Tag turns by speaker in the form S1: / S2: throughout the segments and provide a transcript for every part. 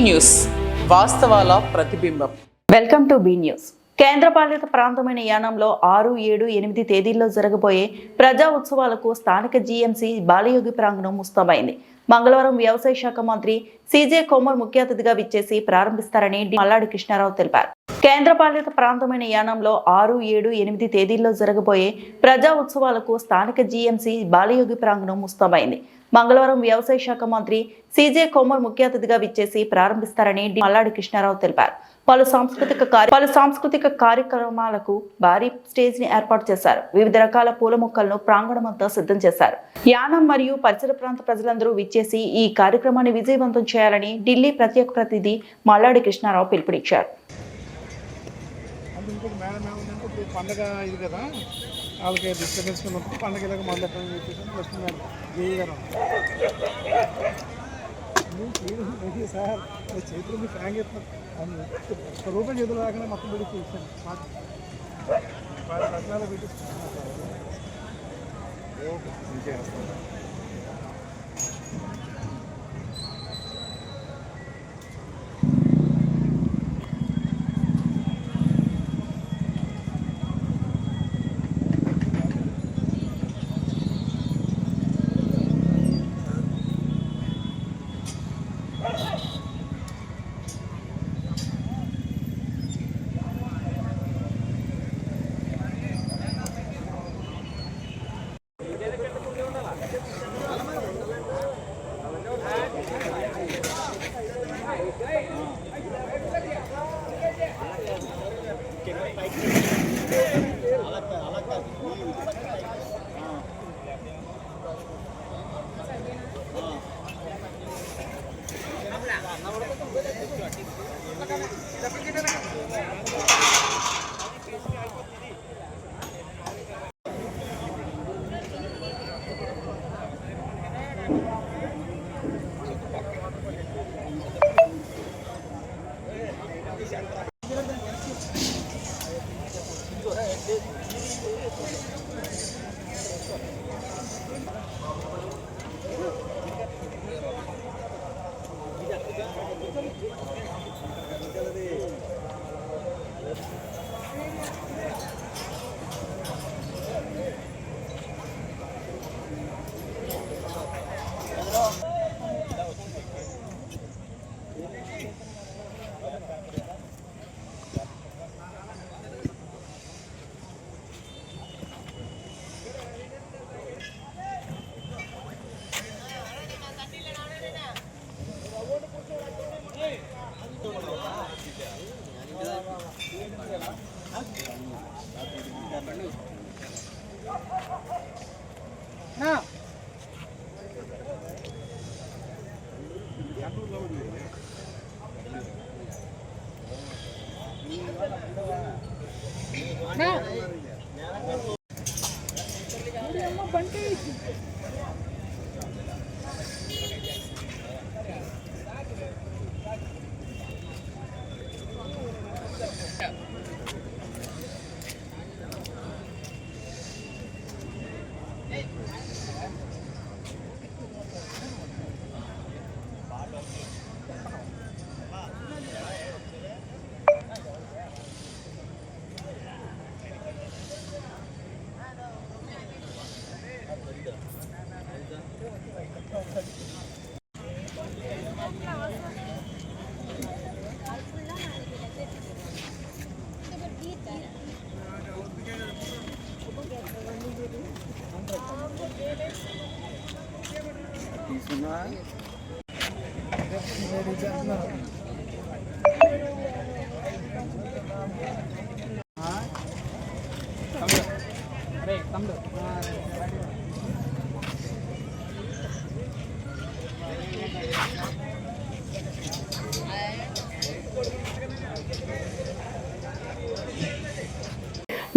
S1: News వాస్తవాల ప్రతిబింబం.
S2: Welcome to be news. కేంద్రపాలిత ప్రాంతమైన యానంలో 6, 7, 8 తేదీల్లో జరగబోయే ప్రజా ఉత్సవాలకు స్థానిక జీఎంసీ బాలయోగి ప్రాంగణం ముస్తాబైంది. మంగళవారం వ్యవసాయ శాఖ మంత్రి సిజే కొమర్ ముఖ్య అతిథిగా విచ్చేసి ప్రారంభిస్తారని మల్లాడి కృష్ణారావు తెలిపారు. కేంద్రపాలిత ప్రాంతమైన యానంలో 6, 7, 8 తేదీల్లో జరగబోయే ప్రజా ఉత్సవాలకు స్థానిక జీఎంసీ బాలయోగి ప్రాంగణం ముస్తాబైంది. మంగళవారం వ్యవసాయ శాఖ మంత్రి సిజే కొమర్ ముఖ్య అతిథిగా విచ్చేసి ప్రారంభిస్తారని మల్లాడి కృష్ణారావు తెలిపారు. పలు సాంస్కృతిక కార్యక్రమాలకు భారీ స్టేజ్ ని ఏర్పాటు చేశారు. వివిధ రకాల పూల మొక్కలను ప్రాంగణమంతా సిద్ధం చేశారు. యానం మరియు పరిసర ప్రాంత ప్రజలందరూ విచ్చేసి ఈ కార్యక్రమాన్ని విజయవంతం చేయాలని ఢిల్లీ ప్రత్యేక ప్రతినిధి మల్లాడి కృష్ణారావు పిలుపునిచ్చారు.
S3: పండగ ఇది కదా వాళ్ళకి డిస్టర్బెన్స్ ఉన్నప్పుడు పండగ ఇలాగ మొదలెట్టని చెప్పేసి లక్ష్మీ గారు జేఈ గారు సార్ చేతులు మీకు హ్యాంగ్ అవుతున్నారు రూపాయి చేతులు రాకుండా మొత్తం పెట్టి చూసాను 10 లక్షలు పెట్టిస్తున్నాను.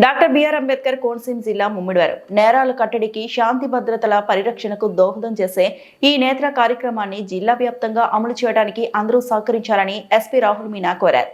S2: డాక్టర్ బిఆర్ అంబేద్కర్ కోనసీమ జిల్లా ముమ్మిడివరం నేరాల కట్టడికి శాంతి భద్రతల పరిరక్షణకు దోహదం చేసే ఈ నేత్ర కార్యక్రమాన్ని జిల్లా వ్యాప్తంగా అమలు చేయడానికి అందరూ సహకరించాలని ఎస్పీ రాహుల్ మీనా కోరారు.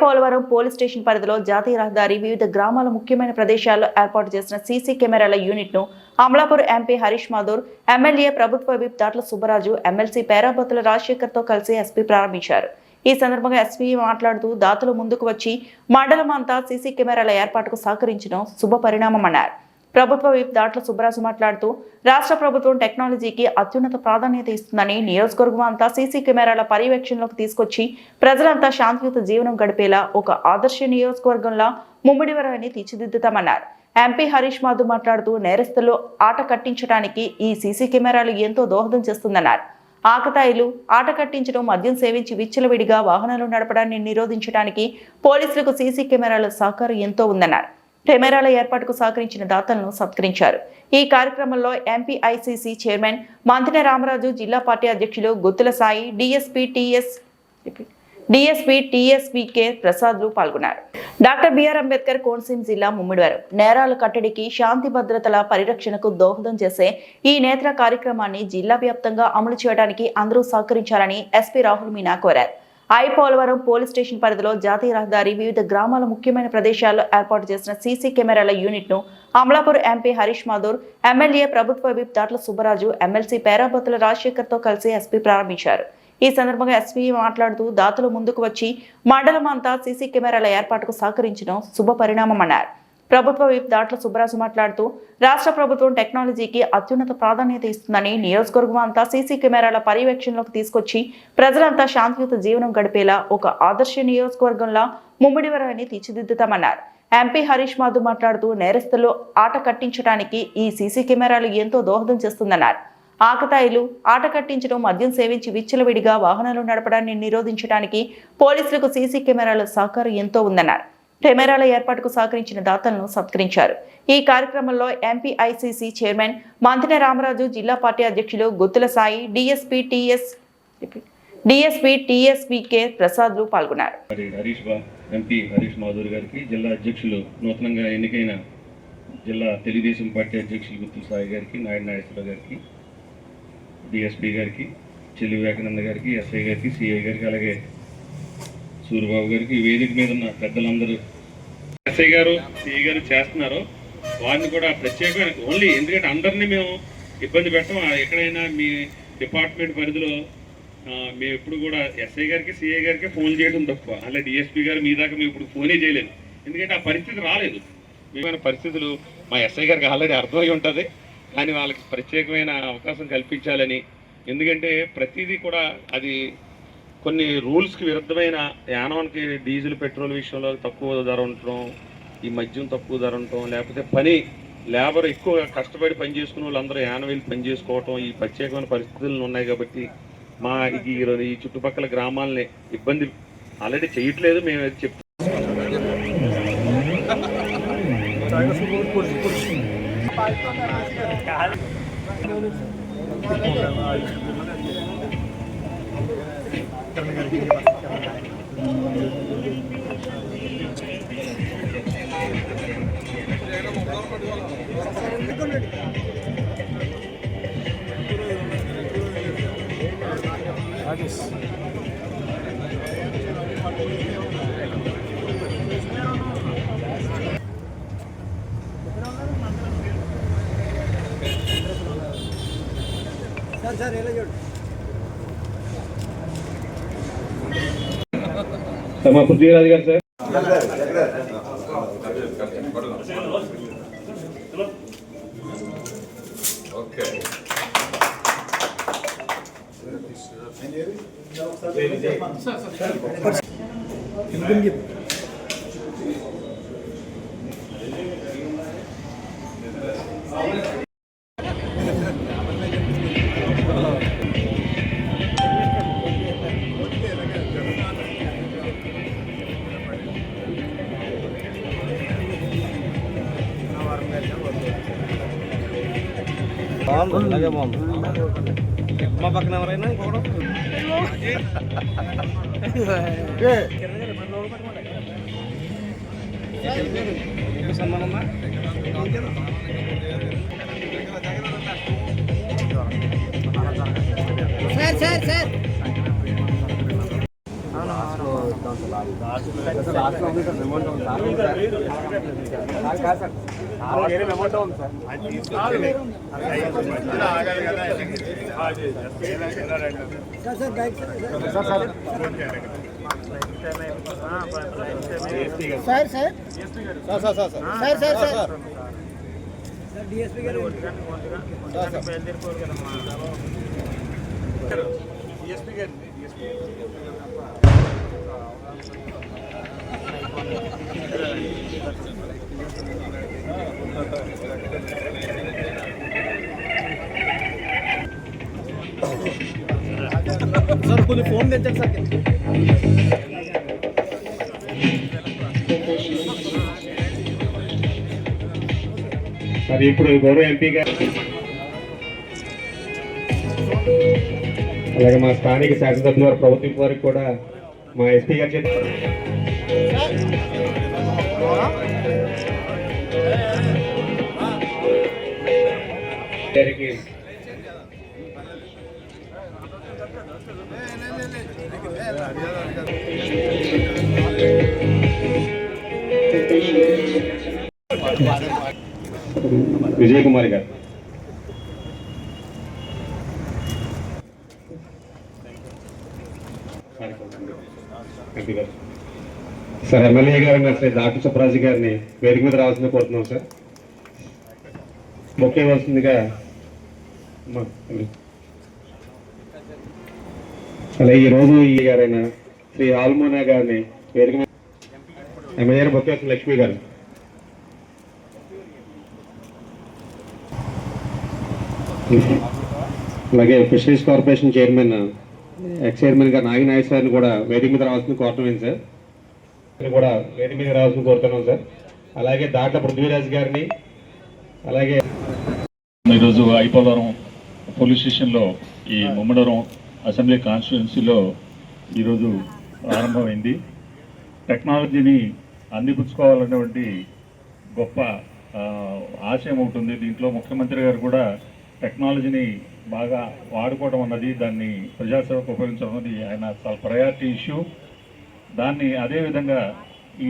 S2: పోలవరం పోలీస్ స్టేషన్ పరిధిలో జాతీయ రహదారి వివిధ గ్రామాల ముఖ్యమైన ప్రదేశాల్లో ఏర్పాటు చేసిన సీసీ కెమెరాల యూనిట్ ను అమలాపూర్ ఎంపీ హరీష్ మాథూర్, ఎమ్మెల్యే ప్రభుత్వ విప్ దాట్ల సుబ్బరాజు, ఎమ్మెల్సీ పేరాబత్తుల రాజశేఖర్ తో కలిసి ఎస్పీ ప్రారంభించారు. ఈ సందర్భంగా ఎస్పీ మాట్లాడుతూ దాతలు ముందుకు వచ్చి మండలం అంతా సీసీ కెమెరాల ఏర్పాటుకు సహకరించడం శుభ పరిణామమన్నారు. ప్రభుత్వ విప్ దాట్ల సుబ్బరాజు మాట్లాడుతూ రాష్ట్ర ప్రభుత్వం టెక్నాలజీకి అత్యున్నత ప్రాధాన్యత ఇస్తుందని, నియోజకవర్గం అంతా సీసీ కెమెరాల పర్యవేక్షణలోకి తీసుకొచ్చి ప్రజలంతా శాంతియుత జీవనం గడిపేలా ఒక ఆదర్శ నియోజకవర్గంలా ముమ్మిడివరాన్ని తీర్చిదిద్దుతామన్నారు. ఎంపీ హరీష్ మాధవ్ మాట్లాడుతూ నేరస్తులు ఆట కట్టించడానికి ఈ సీసీ కెమెరాలు ఎంతో దోహదం చేస్తుందన్నారు. ఆకతాయిలు ఆట కట్టించడం, మద్యం సేవించి విచ్చలవిడిగా వాహనాలు నడపడాన్ని నిరోధించడానికి పోలీసులకు సీసీ కెమెరాల సహకారం ఎంతో ఉందన్నారు. కెమెరాల ఏర్పాటుకు సహకరించిన దాతలను సత్కరించారు. ఈ కార్యక్రమంలో ఎంపీఐసీసీ చైర్మన్ మంతిన రామరాజు, జిల్లా పార్టీ అధ్యక్షులు గుత్తుల సాయి, డిఎస్పీ టీఎస్వీకే ప్రసాద్లు పాల్గొన్నారు. డాక్టర్ బిఆర్ అంబేద్కర్ కోనసీమ జిల్లా ముమ్మిడివరం నేరాల కట్టడికి, శాంతి భద్రతల పరిరక్షణకు దోహదం చేసే ఈ నేత్ర కార్యక్రమాన్ని జిల్లా వ్యాప్తంగా అమలు చేయడానికి అందరూ సహకరించాలని ఎస్పీ రాహుల్ మీనా కోరారు. పోలవరం పోలీస్ స్టేషన్ పరిధిలో జాతీయ రహదారి వివిధ గ్రామాల ముఖ్యమైన ప్రదేశాల్లో ఏర్పాటు చేసిన సీసీ కెమెరాల యూనిట్ ను అమలాపూర్ ఎంపీ హరీష్ మాధవ్, ఎమ్మెల్యే ప్రభుత్వ విప్ దాట్ల సుబ్బరాజు, ఎమ్మెల్సీ పేరాబత్తుల రాజశేఖర్ తో కలిసి ఎస్పీ ప్రారంభించారు. ఈ సందర్భంగా ఎస్పీ మాట్లాడుతూ దాతలు ముందుకు వచ్చి మండలం అంతా సీసీ కెమెరాల ఏర్పాటుకు సహకరించడం శుభ పరిణామమన్నారు. ప్రభుత్వ విప్ దాట్ల సుబ్బరాజు మాట్లాడుతూ రాష్ట్ర ప్రభుత్వం టెక్నాలజీకి అత్యున్నత ప్రాధాన్యత ఇస్తుందని, నియోజకవర్గం అంతా సీసీ కెమెరాల పర్యవేక్షణలోకి తీసుకొచ్చి ప్రజలంతా శాంతియుత జీవనం గడిపేలా ఒక ఆదర్శ నియోజకవర్గంలా ముమ్మిడివరాన్ని తీర్చిదిద్దుతామన్నారు. ఎంపీ హరీష్ మాధవ్ మాట్లాడుతూ నేరస్తులు ఆట కట్టించడానికి ఈ సీసీ కెమెరాలు ఎంతో దోహదం చేస్తుందన్నారు. ఆకతాయిలు ఆట కట్టించడం, మద్యం సేవించి విచ్చలవిడిగా వాహనాలు నడపడాన్ని నిరోధించడానికి పోలీసులకు సీసీ కెమెరాల సహకారం ఎంతో ఉందన్నారు. కెమెరాల ఏర్పాటుకు సహకరించిన దాతలను సత్కరించారు. ఈ కార్యక్రమంలో ఎంపీఐసీసీ చైర్మన్ మంతిన రామరాజు, జిల్లా పార్టీ అధ్యక్షులు గుత్తుల సాయి, డిఎస్పీ టీఎస్వీకే ప్రసాద్లు పాల్గొన్నారు.
S4: ఎంపీ హరీష్ మాధవ్ గారికి, జిల్లా అధ్యక్షులు నూతనంగా ఎన్నికైన జిల్లా తెలుగుదేశం పార్టీ అధ్యక్షులు గుత్తుల సాయి గారికి, నాగేశ్వరరావు గారికి, డిఎస్పీ గారికి, చెల్లి వివేకానంద గారికి, ఎస్ఐ గారికి, సిఐ గారికి, అలాగే సూర్యబాబు గారికి, వేదిక మీద ఉన్న పెద్దలందరూ ఎస్ఐ గారు, సిఐ గారు చేస్తున్నారు. వారిని కూడా ప్రత్యేకమైన ఓన్లీ ఎందుకంటే అందరినీ మేము ఇబ్బంది పెట్టాం. ఎక్కడైనా మీ డిపార్ట్మెంట్ పరిధిలో మేము ఎప్పుడు కూడా ఎస్ఐ గారికి, సిఐ గారికి ఫోన్ చేయడం తక్కువ. అలా డిఎస్పీ గారు మీ దాకా మేము ఇప్పుడు ఫోనే చేయలేదు, ఎందుకంటే ఆ పరిస్థితి రాలేదు. మేమైన పరిస్థితులు మా ఎస్ఐ గారికి ఆల్రెడీ అర్థమై ఉంటుంది, కానీ వాళ్ళకి ప్రత్యేకమైన అవకాశం కల్పించాలని. ఎందుకంటే ప్రతిదీ కూడా అది కొన్ని రూల్స్కి విరుద్ధమైన యానానికి డీజిల్ పెట్రోల్ విషయంలో తక్కువ ధర ఉండటం, ఈ మద్యం తక్కువ ధర ఉండటం, లేకపోతే పని లేబర్ ఎక్కువ కష్టపడి పని చేసుకునే వాళ్ళందరూ యాన వెళ్ళి పని చేసుకోవటం, ఈ ప్రత్యేకమైన పరిస్థితులు ఉన్నాయి. కాబట్టి మా ఈ చుట్టుపక్కల గ్రామాలని ఇబ్బంది ఆల్రెడీ చేయట్లేదు, మేము అది చెప్తాం.
S3: సార్ ఎలా చూడు
S4: మా పృథ్వీరాజు గారు సార్.
S3: బాగుంది, అలాగే బాగుంది. మా పక్కన ఎవరైనా ఇంకోటి సన్మానం సార్ సార్ సార్ సార్ కొన్ని ఫోన్ తెచ్చండి సార్.
S4: మరి ఇప్పుడు గౌరవ ఎంపీ గారు అలాగే మా స్థానిక శాసనసభ్యుల వారి ప్రభుత్వం వారికి కూడా మా ఎస్పీ గారి చేత గారికి విజయ్ కుమార్ గారు సార్ ఎమ్మెల్యే గారిని శ్రీ డాక్టర్ సుప్రాజు గారిని వేదిక మీద రావాల్సింది కోరుతున్నాం సార్. ముఖ్య ఇవ్వాల్సిందిగా అలాగే ఈరోజు ఈ గారైన శ్రీ ఆల్మోనా గారిని వేదిక మీద ఎమ్మెల్యే ముఖ్య లక్ష్మి గారు అలాగే fisheries corporation chairman X chairman గారు నాగినాయక్ సార్ని కూడా వేదిక మీద రావాల్సింది కోరుతున్నాం సార్. కూడా వేదిక మీద రావాల్సింది కోరుతున్నాం సార్. అలాగే దాట్ల పృథ్వీరాజ్ గారిని అలాగే ఈరోజు ఐపోలవరం పోలీస్ స్టేషన్లో ఈ ముమ్మడవరం అసెంబ్లీ కాన్స్టిట్యున్సీలో ఈరోజు ప్రారంభమైంది. టెక్నాలజీని అందిపుచ్చుకోవాలనేటువంటి గొప్ప ఆశయం ఉంటుంది. దీంట్లో ముఖ్యమంత్రి గారు కూడా టెక్నాలజీని బాగా వాడుకోవడం అన్నది, దాన్ని ప్రజాసేవకు ఉపయోగించడం అన్నది ఆయన చాలా ప్రయారిటీ ఇష్యూ. దాన్ని అదేవిధంగా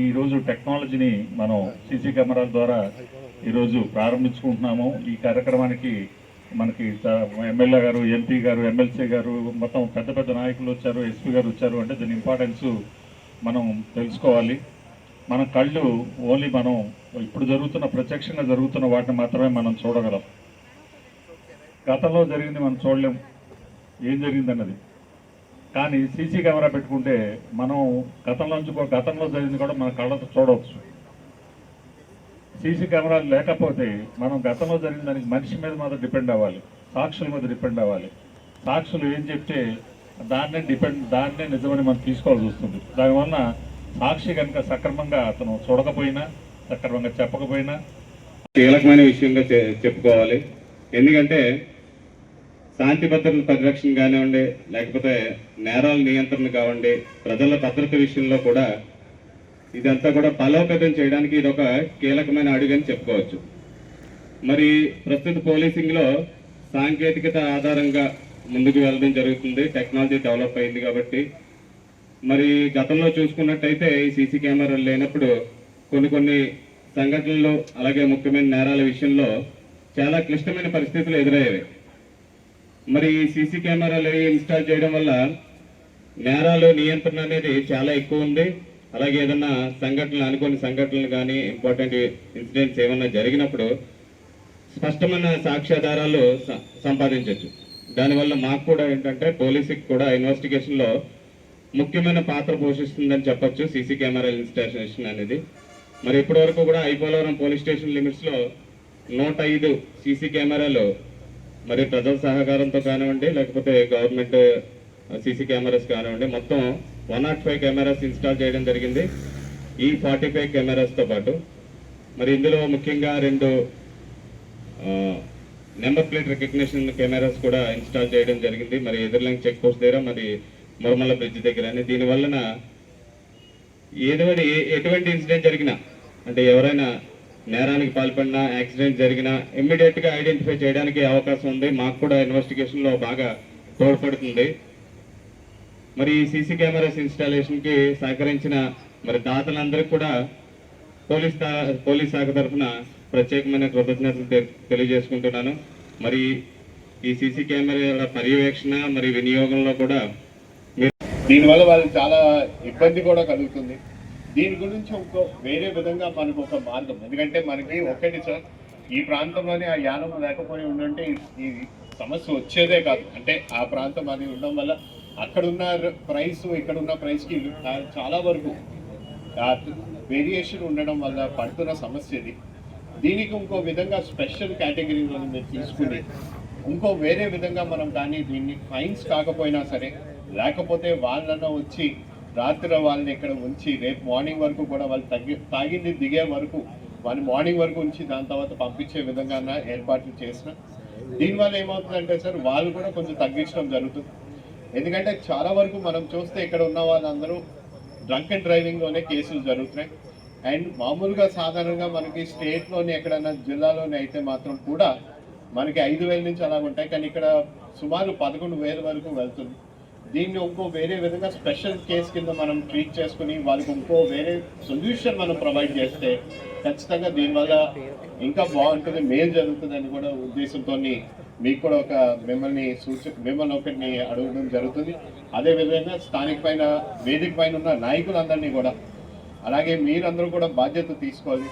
S4: ఈరోజు టెక్నాలజీని మనం సీసీ కెమెరాల ద్వారా ఈరోజు ప్రారంభించుకుంటున్నాము. ఈ కార్యక్రమానికి మనకి ఎమ్మెల్యే గారు, ఎంపీ గారు, ఎమ్మెల్సీ గారు, మొత్తం పెద్ద పెద్ద నాయకులు వచ్చారు, ఎస్పీ గారు వచ్చారు. అంటే దీని ఇంపార్టెన్స్ మనం తెలుసుకోవాలి. మన కళ్ళు ఓన్లీ మనం ఇప్పుడు ప్రత్యక్షంగా జరుగుతున్న వాటిని మాత్రమే మనం చూడగలం. గతంలో జరిగింది మనం చూడలేం, ఏం జరిగిందన్నది. కానీ సీసీ కెమెరా పెట్టుకుంటే మనం గతంలో జరిగింది కూడా మన కళ్ళతో చూడవచ్చు. సీసీ కెమెరాలు లేకపోతే మనం గతంలో జరిగిన దానికి మనిషి మీద మాత్రం డిపెండ్ అవ్వాలి, సాక్షుల మీద డిపెండ్ అవ్వాలి. సాక్షులు ఏం చెప్తే దాన్నే నిజమని మనం తీసుకోవాల్సి వస్తుంది. దానివల్ల సాక్షి కనుక సక్రమంగా అతను చూడకపోయినా, సక్రమంగా చెప్పకపోయినా కీలకమైన విషయంగా చెప్పుకోవాలి. ఎందుకంటే శాంతి భద్రతల పరిరక్షణ కానివ్వండి, లేకపోతే నేరాల నియంత్రణ కావండి, ప్రజల భద్రత విషయంలో కూడా ఇదంతా కూడా బలోపేతం చేయడానికి ఇది ఒక కీలకమైన అడుగని చెప్పుకోవచ్చు. మరి ప్రస్తుత పోలీసింగ్లో సాంకేతికత ఆధారంగా ముందుకు వెళ్ళడం జరుగుతుంది. టెక్నాలజీ డెవలప్ అయింది కాబట్టి మరి గతంలో చూసుకున్నట్టయితే ఈ సీసీ కెమెరాలు లేనప్పుడు కొన్ని సంఘటనలు అలాగే ముఖ్యమైన నేరాల విషయంలో చాలా క్లిష్టమైన పరిస్థితులు ఎదురయ్యేవి. మరి ఈ సీసీ కెమెరాలు ఇన్స్టాల్ చేయడం వల్ల నేరాలు నియంత్రణ అనేది చాలా ఎక్కువ ఉంది. అలాగే ఏదన్నా అనుకోని సంఘటనలు కానీ ఇంపార్టెంట్ ఇన్సిడెంట్స్ ఏమన్నా జరిగినప్పుడు స్పష్టమైన సాక్ష్యాధారాలు సంపాదించవచ్చు. దానివల్ల మాకు కూడా ఏంటంటే పోలీసుకి కూడా ఇన్వెస్టిగేషన్లో ముఖ్యమైన పాత్ర పోషిస్తుందని చెప్పొచ్చు సీసీ కెమెరా ఇన్స్టాలేషన్ అనేది. మరి ఇప్పటి వరకు కూడా ఐపోలవరం పోలీస్ స్టేషన్ లిమిట్స్లో 105 సీసీ కెమెరాలు మరి ప్రజల సహకారంతో కానివ్వండి, లేకపోతే గవర్నమెంట్ సీసీ కెమెరాస్ కానివ్వండి, మొత్తం 105 కెమెరాస్ ఇన్స్టాల్ చేయడం జరిగింది ఈ 45 కెమెరాస్తో పాటు. మరి ఇందులో ముఖ్యంగా 2 నెంబర్ ప్లేట్ రికగ్నిషన్ కెమెరాస్ కూడా ఇన్స్టాల్ చేయడం జరిగింది. మరి ఎదుర్లంక చెక్ పోస్ట్ దగ్గర, మరి మురమల్ల బ్రిడ్జ్ దగ్గర. దీనివలన ఎటువంటి ఇన్సిడెంట్ జరిగినా, అంటే ఎవరైనా నేరానికి పాల్పడినా, యాక్సిడెంట్ జరిగినా ఇమ్మీడియట్గా ఐడెంటిఫై చేయడానికి అవకాశం ఉంది. మాకు కూడా ఇన్వెస్టిగేషన్లో బాగా తోడ్పడుతుంది. మరి ఈ సీసీ కెమెరాస్ ఇన్స్టాలేషన్కి సహకరించిన మరి దాతలందరికీ కూడా పోలీస్ శాఖ తరఫున ప్రత్యేకమైన కృతజ్ఞతలు తెలియజేసుకుంటున్నాను. మరి ఈ సీసీ కెమెరాల పర్యవేక్షణ మరి వినియోగంలో కూడా
S5: దీనివల్ల వాళ్ళకి చాలా ఇబ్బంది కూడా కలుగుతుంది. దీని గురించి ఇంకో వేరే విధంగా మనకు ఒక మార్గం, ఎందుకంటే మనకి ఒకటి సార్, ఈ ప్రాంతంలోనే ఆ యానం లేకపోయి ఉండంటే ఈ సమస్య వచ్చేదే కాదు. అంటే ఆ ప్రాంతం అది ఉండడం వల్ల అక్కడున్న ప్రైస్ ఇక్కడున్న ప్రైస్కి చాలా వరకు వేరియేషన్ ఉండడం వల్ల పడుతున్న సమస్య ఇది. దీనికి ఇంకో విధంగా స్పెషల్ కేటగిరీలో మీరు తీసుకుని ఇంకో వేరే విధంగా మనం కానీ దీన్ని ఫైన్స్ కాకపోయినా సరే, లేకపోతే వాళ్ళన్నా వచ్చి రాత్రి వాళ్ళని ఇక్కడ ఉంచి రేపు మార్నింగ్ వరకు కూడా వాళ్ళు తాగింది దిగే వరకు వాళ్ళు మార్నింగ్ వరకు ఉంచి దాని తర్వాత పంపించే విధంగా ఏర్పాట్లు చేసిన దీనివల్ల ఏమవుతుందంటే సార్, వాళ్ళు కూడా కొంచెం తగ్గించడం జరుగుతుంది. ఎందుకంటే చాలా వరకు మనం చూస్తే ఇక్కడ ఉన్న వాళ్ళందరూ డ్రంక్ అండ్ డ్రైవింగ్లోనే కేసులు జరుగుతున్నాయి. అండ్ మామూలుగా సాధారణంగా మనకి స్టేట్లోని ఎక్కడైనా జిల్లాలోనే అయితే మాత్రం కూడా మనకి 5,000 నుంచి అలా ఉంటాయి, కానీ ఇక్కడ సుమారు 11,000 వరకు వెళ్తుంది. దీన్ని ఇంకో వేరే విధంగా స్పెషల్ కేసు కింద మనం ట్రీట్ చేసుకుని వాళ్ళకి ఇంకో వేరే సొల్యూషన్ మనం ప్రొవైడ్ చేస్తే ఖచ్చితంగా దీనివల్ల ఇంకా బాగుంటుంది, మేలు జరుగుతుందని కూడా ఉద్దేశంతో మీకు కూడా ఒక మిమ్మల్ని ఒకటిని అడగడం జరుగుతుంది. అదేవిధంగా స్థానిక పైన వేదిక పైన ఉన్న నాయకులందరినీ కూడా అలాగే మీరందరూ కూడా బాధ్యత తీసుకోవాలి.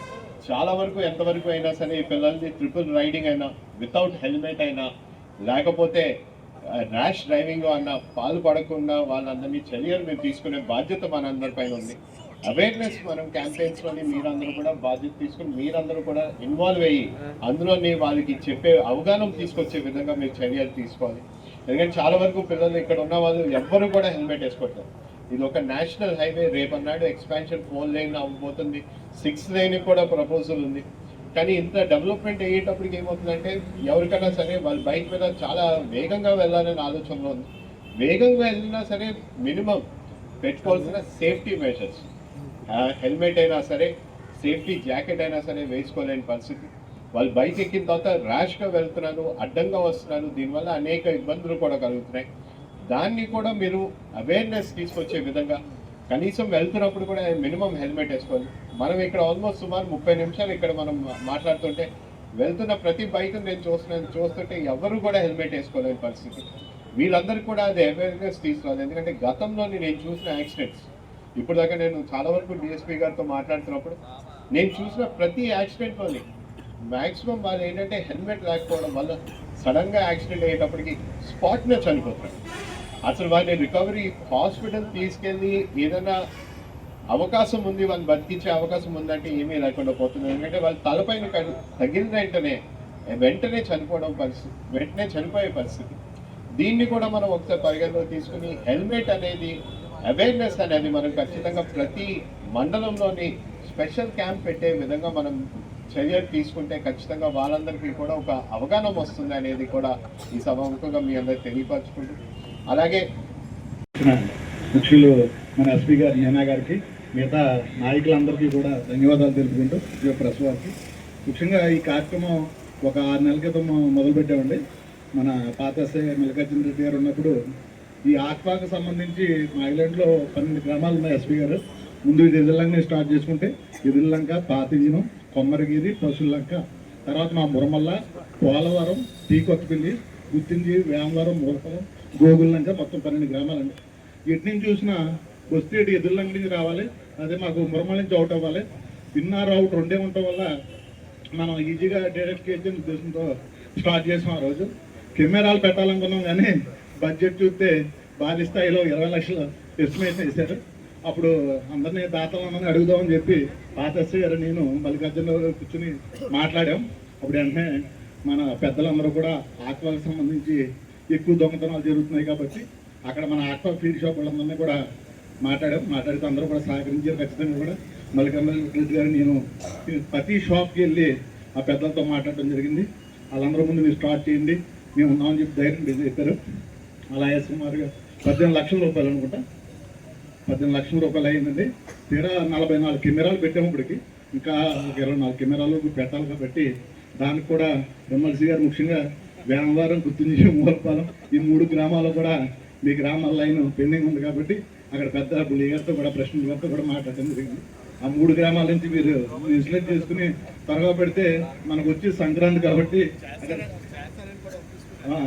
S5: చాలా వరకు ఎంతవరకు అయినా సరే ఈ పిల్లల్ని ట్రిపుల్ రైడింగ్ అయినా, వితౌట్ హెల్మెట్ అయినా, లేకపోతే ర్యాష్ డ్రైవింగ్ అన్న పాల్పడకుండా వాళ్ళందరినీ చర్యలు మేము తీసుకునే బాధ్యత మనందరిపైన ఉంది. అవేర్నెస్ మనం క్యాంపెయిన్స్లోని మీరందరూ కూడా బాధ్యత తీసుకుని మీరందరూ కూడా ఇన్వాల్వ్ అయ్యి అందులోని వాళ్ళకి చెప్పే అవగాహన తీసుకొచ్చే విధంగా మీరు చర్యలు తీసుకోవాలి. ఎందుకంటే చాలా వరకు పిల్లలు ఇక్కడ ఉన్న వాళ్ళు ఎవ్వరు కూడా హెల్మెట్ వేసుకోవట్లేదు. ఇది ఒక నేషనల్ హైవే, రేపన్నాడు ఎక్స్పాన్షన్ 4 లేన్ అవ్వబోతుంది, 6 లేన్ కూడా ప్రపోజల్ ఉంది. కానీ ఇంత డెవలప్మెంట్ అయ్యేటప్పటికి ఏమవుతుందంటే ఎవరికైనా సరే వాళ్ళ బైక్ మీద చాలా వేగంగా వెళ్ళాలనే ఆలోచనలో ఉంది. వేగంగా వెళ్ళినా సరే మినిమం పెట్టుకోవాల్సిన సేఫ్టీ మెజర్స్, హెల్మెట్ అయినా సరే, సేఫ్టీ జాకెట్ అయినా సరే వేసుకోలేని పరిస్థితి. వాళ్ళు బైక్ ఎక్కిన తర్వాత ర్యాష్గా వెళ్తున్నారు, అడ్డంగా వస్తున్నారు, దీనివల్ల అనేక ఇబ్బందులు కూడా కలుగుతున్నాయి. దాన్ని కూడా మీరు అవేర్నెస్ తీసుకొచ్చే విధంగా కనీసం వెళ్తున్నప్పుడు కూడా మినిమం హెల్మెట్ వేసుకోవాలి. మనం ఇక్కడ ఆల్మోస్ట్ సుమారు 30 నిమిషాలు ఇక్కడ మనం మాట్లాడుతుంటే వెళ్తున్న ప్రతి బైక్ నేను చూస్తుంటే ఎవరు కూడా హెల్మెట్ వేసుకోలేని పరిస్థితి. వీళ్ళందరికీ కూడా అది అవేర్నెస్ తీసుకురావాలి. ఎందుకంటే గతంలో నేను చూసిన యాక్సిడెంట్స్, ఇప్పుడు దాకా నేను చాలా వరకు డిఎస్పీ గారితో మాట్లాడుతున్నప్పుడు నేను చూసిన ప్రతి యాక్సిడెంట్లోని మ్యాక్సిమం వాళ్ళు ఏంటంటే హెల్మెట్ లేకపోవడం వల్ల సడన్గా యాక్సిడెంట్ అయ్యేటప్పటికి స్పాట్నే చనిపోతారు. అసలు వాళ్ళని రికవరీ హాస్పిటల్ తీసుకెళ్ళి ఏదైనా అవకాశం ఉంది, వాళ్ళు బతికించే అవకాశం ఉందంటే ఏమీ లేకుండా పోతుంది. ఎందుకంటే వాళ్ళ తలపైన తగిలిన వెంటనే చనిపోవడం పరిస్థితి, వెంటనే చనిపోయే పరిస్థితి. దీన్ని కూడా మనం ఒకసారి పరిగణలో తీసుకుని హెల్మెట్ అనేది అవేర్నెస్ అనేది మనం ఖచ్చితంగా ప్రతి మండలంలోని స్పెషల్ క్యాంప్ పెట్టే విధంగా మనం చర్యలు తీసుకుంటే ఖచ్చితంగా వాళ్ళందరికీ కూడా ఒక అవగాహన వస్తుంది అనేది కూడా ఈ సభాముఖంగా మీ అందరికి తెలియపరచుకుంటూ, అలాగే
S3: ముఖ్యులు మన ఎస్పీ గారు మీనా గారికి, మిగతా నాయకులందరికీ కూడా ధన్యవాదాలు తెలుపుకుంటూ ప్రెస్ వారికి ముఖ్యంగా ఈ కార్యక్రమం ఒక 6 నెలల క్రితం మొదలుపెట్టామండి. మన పాత ఎస్ఐ మల్లికార్జున రెడ్డి గారు ఉన్నప్పుడు ఈ ఆక్వాకు సంబంధించి మా ఐలాండ్లో 12 గ్రామాలు ఉన్నాయి. ఎస్పీ గారు ముందు ఇది ఎదుర్లంకని స్టార్ట్ చేసుకుంటే ఎదుర్లంక, పాతిజనం, కొమ్మరగిరి, పశువులంక, తర్వాత మా మురమల్ల, పోలవరం, కొత్తపల్లి, గుత్తింజి, వేమవరం, మూలపలం, గోగుల్లంక, మొత్తం 12 గ్రామాలండి. ఎటు నుంచి చూసినా వస్తే ఇటు ఎదుర్లంక నుంచి రావాలి, అదే మాకు మురమల్ల నుంచి అవుట్ అవ్వాలి. పిన్నార్ అవుట్ 2 ఉండటం వల్ల మనం ఈజీగా డైరెక్ట్ చేసే ఉద్దేశంతో స్టార్ట్ చేసాం. ఆ రోజు కెమెరాలు పెట్టాలనుకున్నాం కానీ బడ్జెట్ చూస్తే భారీ స్థాయిలో 20 లక్షలు ఎస్టిమేషన్ వేశారు. అప్పుడు అందరినీ దాతలందరినీ అడుగుదామని చెప్పి పాత ఎస్ఐ గారు నేను మల్లికార్జునలో కూర్చుని మాట్లాడాం. అప్పుడు వెంటనే మన పెద్దలందరూ కూడా ఆక్వాకు సంబంధించి ఎక్కువ దొంగతనాలు జరుగుతున్నాయి కాబట్టి అక్కడ మన ఆక్వా ఫీడ్ షాప్ వాళ్ళందరినీ కూడా మాట్లాడితే అందరూ కూడా సహకరించారు. ఖచ్చితంగా కూడా మల్లికార్జున రెడ్డి గారు నేను ప్రతి షాప్కి వెళ్ళి ఆ పెద్దలతో మాట్లాడడం జరిగింది. వాళ్ళందరూ ముందు మీరు స్టార్ట్ చేయండి, మేము ఉన్నామని చెప్పి ధైర్యం చెప్పారు. అలా సుమారుగా 18 లక్షల రూపాయలు అనుకుంటా, 18 లక్షల రూపాయలు అయిందండి. తీరా 44 కెమెరాలు పెట్టాము. ఇప్పటికి ఇంకా 24 కెమెరాలు పెట్టాలి కాబట్టి దానికి కూడా ఎమ్మెల్సీ గారు ముఖ్యంగా వేమవరం, గుత్తింజి, మూలపాలెం ఈ 3 గ్రామాలు కూడా మీ గ్రామాల లైన్ పెండింగ్ ఉంది కాబట్టి అక్కడ పెద్ద బుల్లి గారితో కూడా ప్రెసిడెంట్ గారితో కూడా మాట్లాడడం జరిగింది. ఆ 3 గ్రామాల నుంచి మీరు ఇన్సులేట్ చేసుకుని త్వరగా పెడితే మనకు వచ్చి సంక్రాంతి కాబట్టి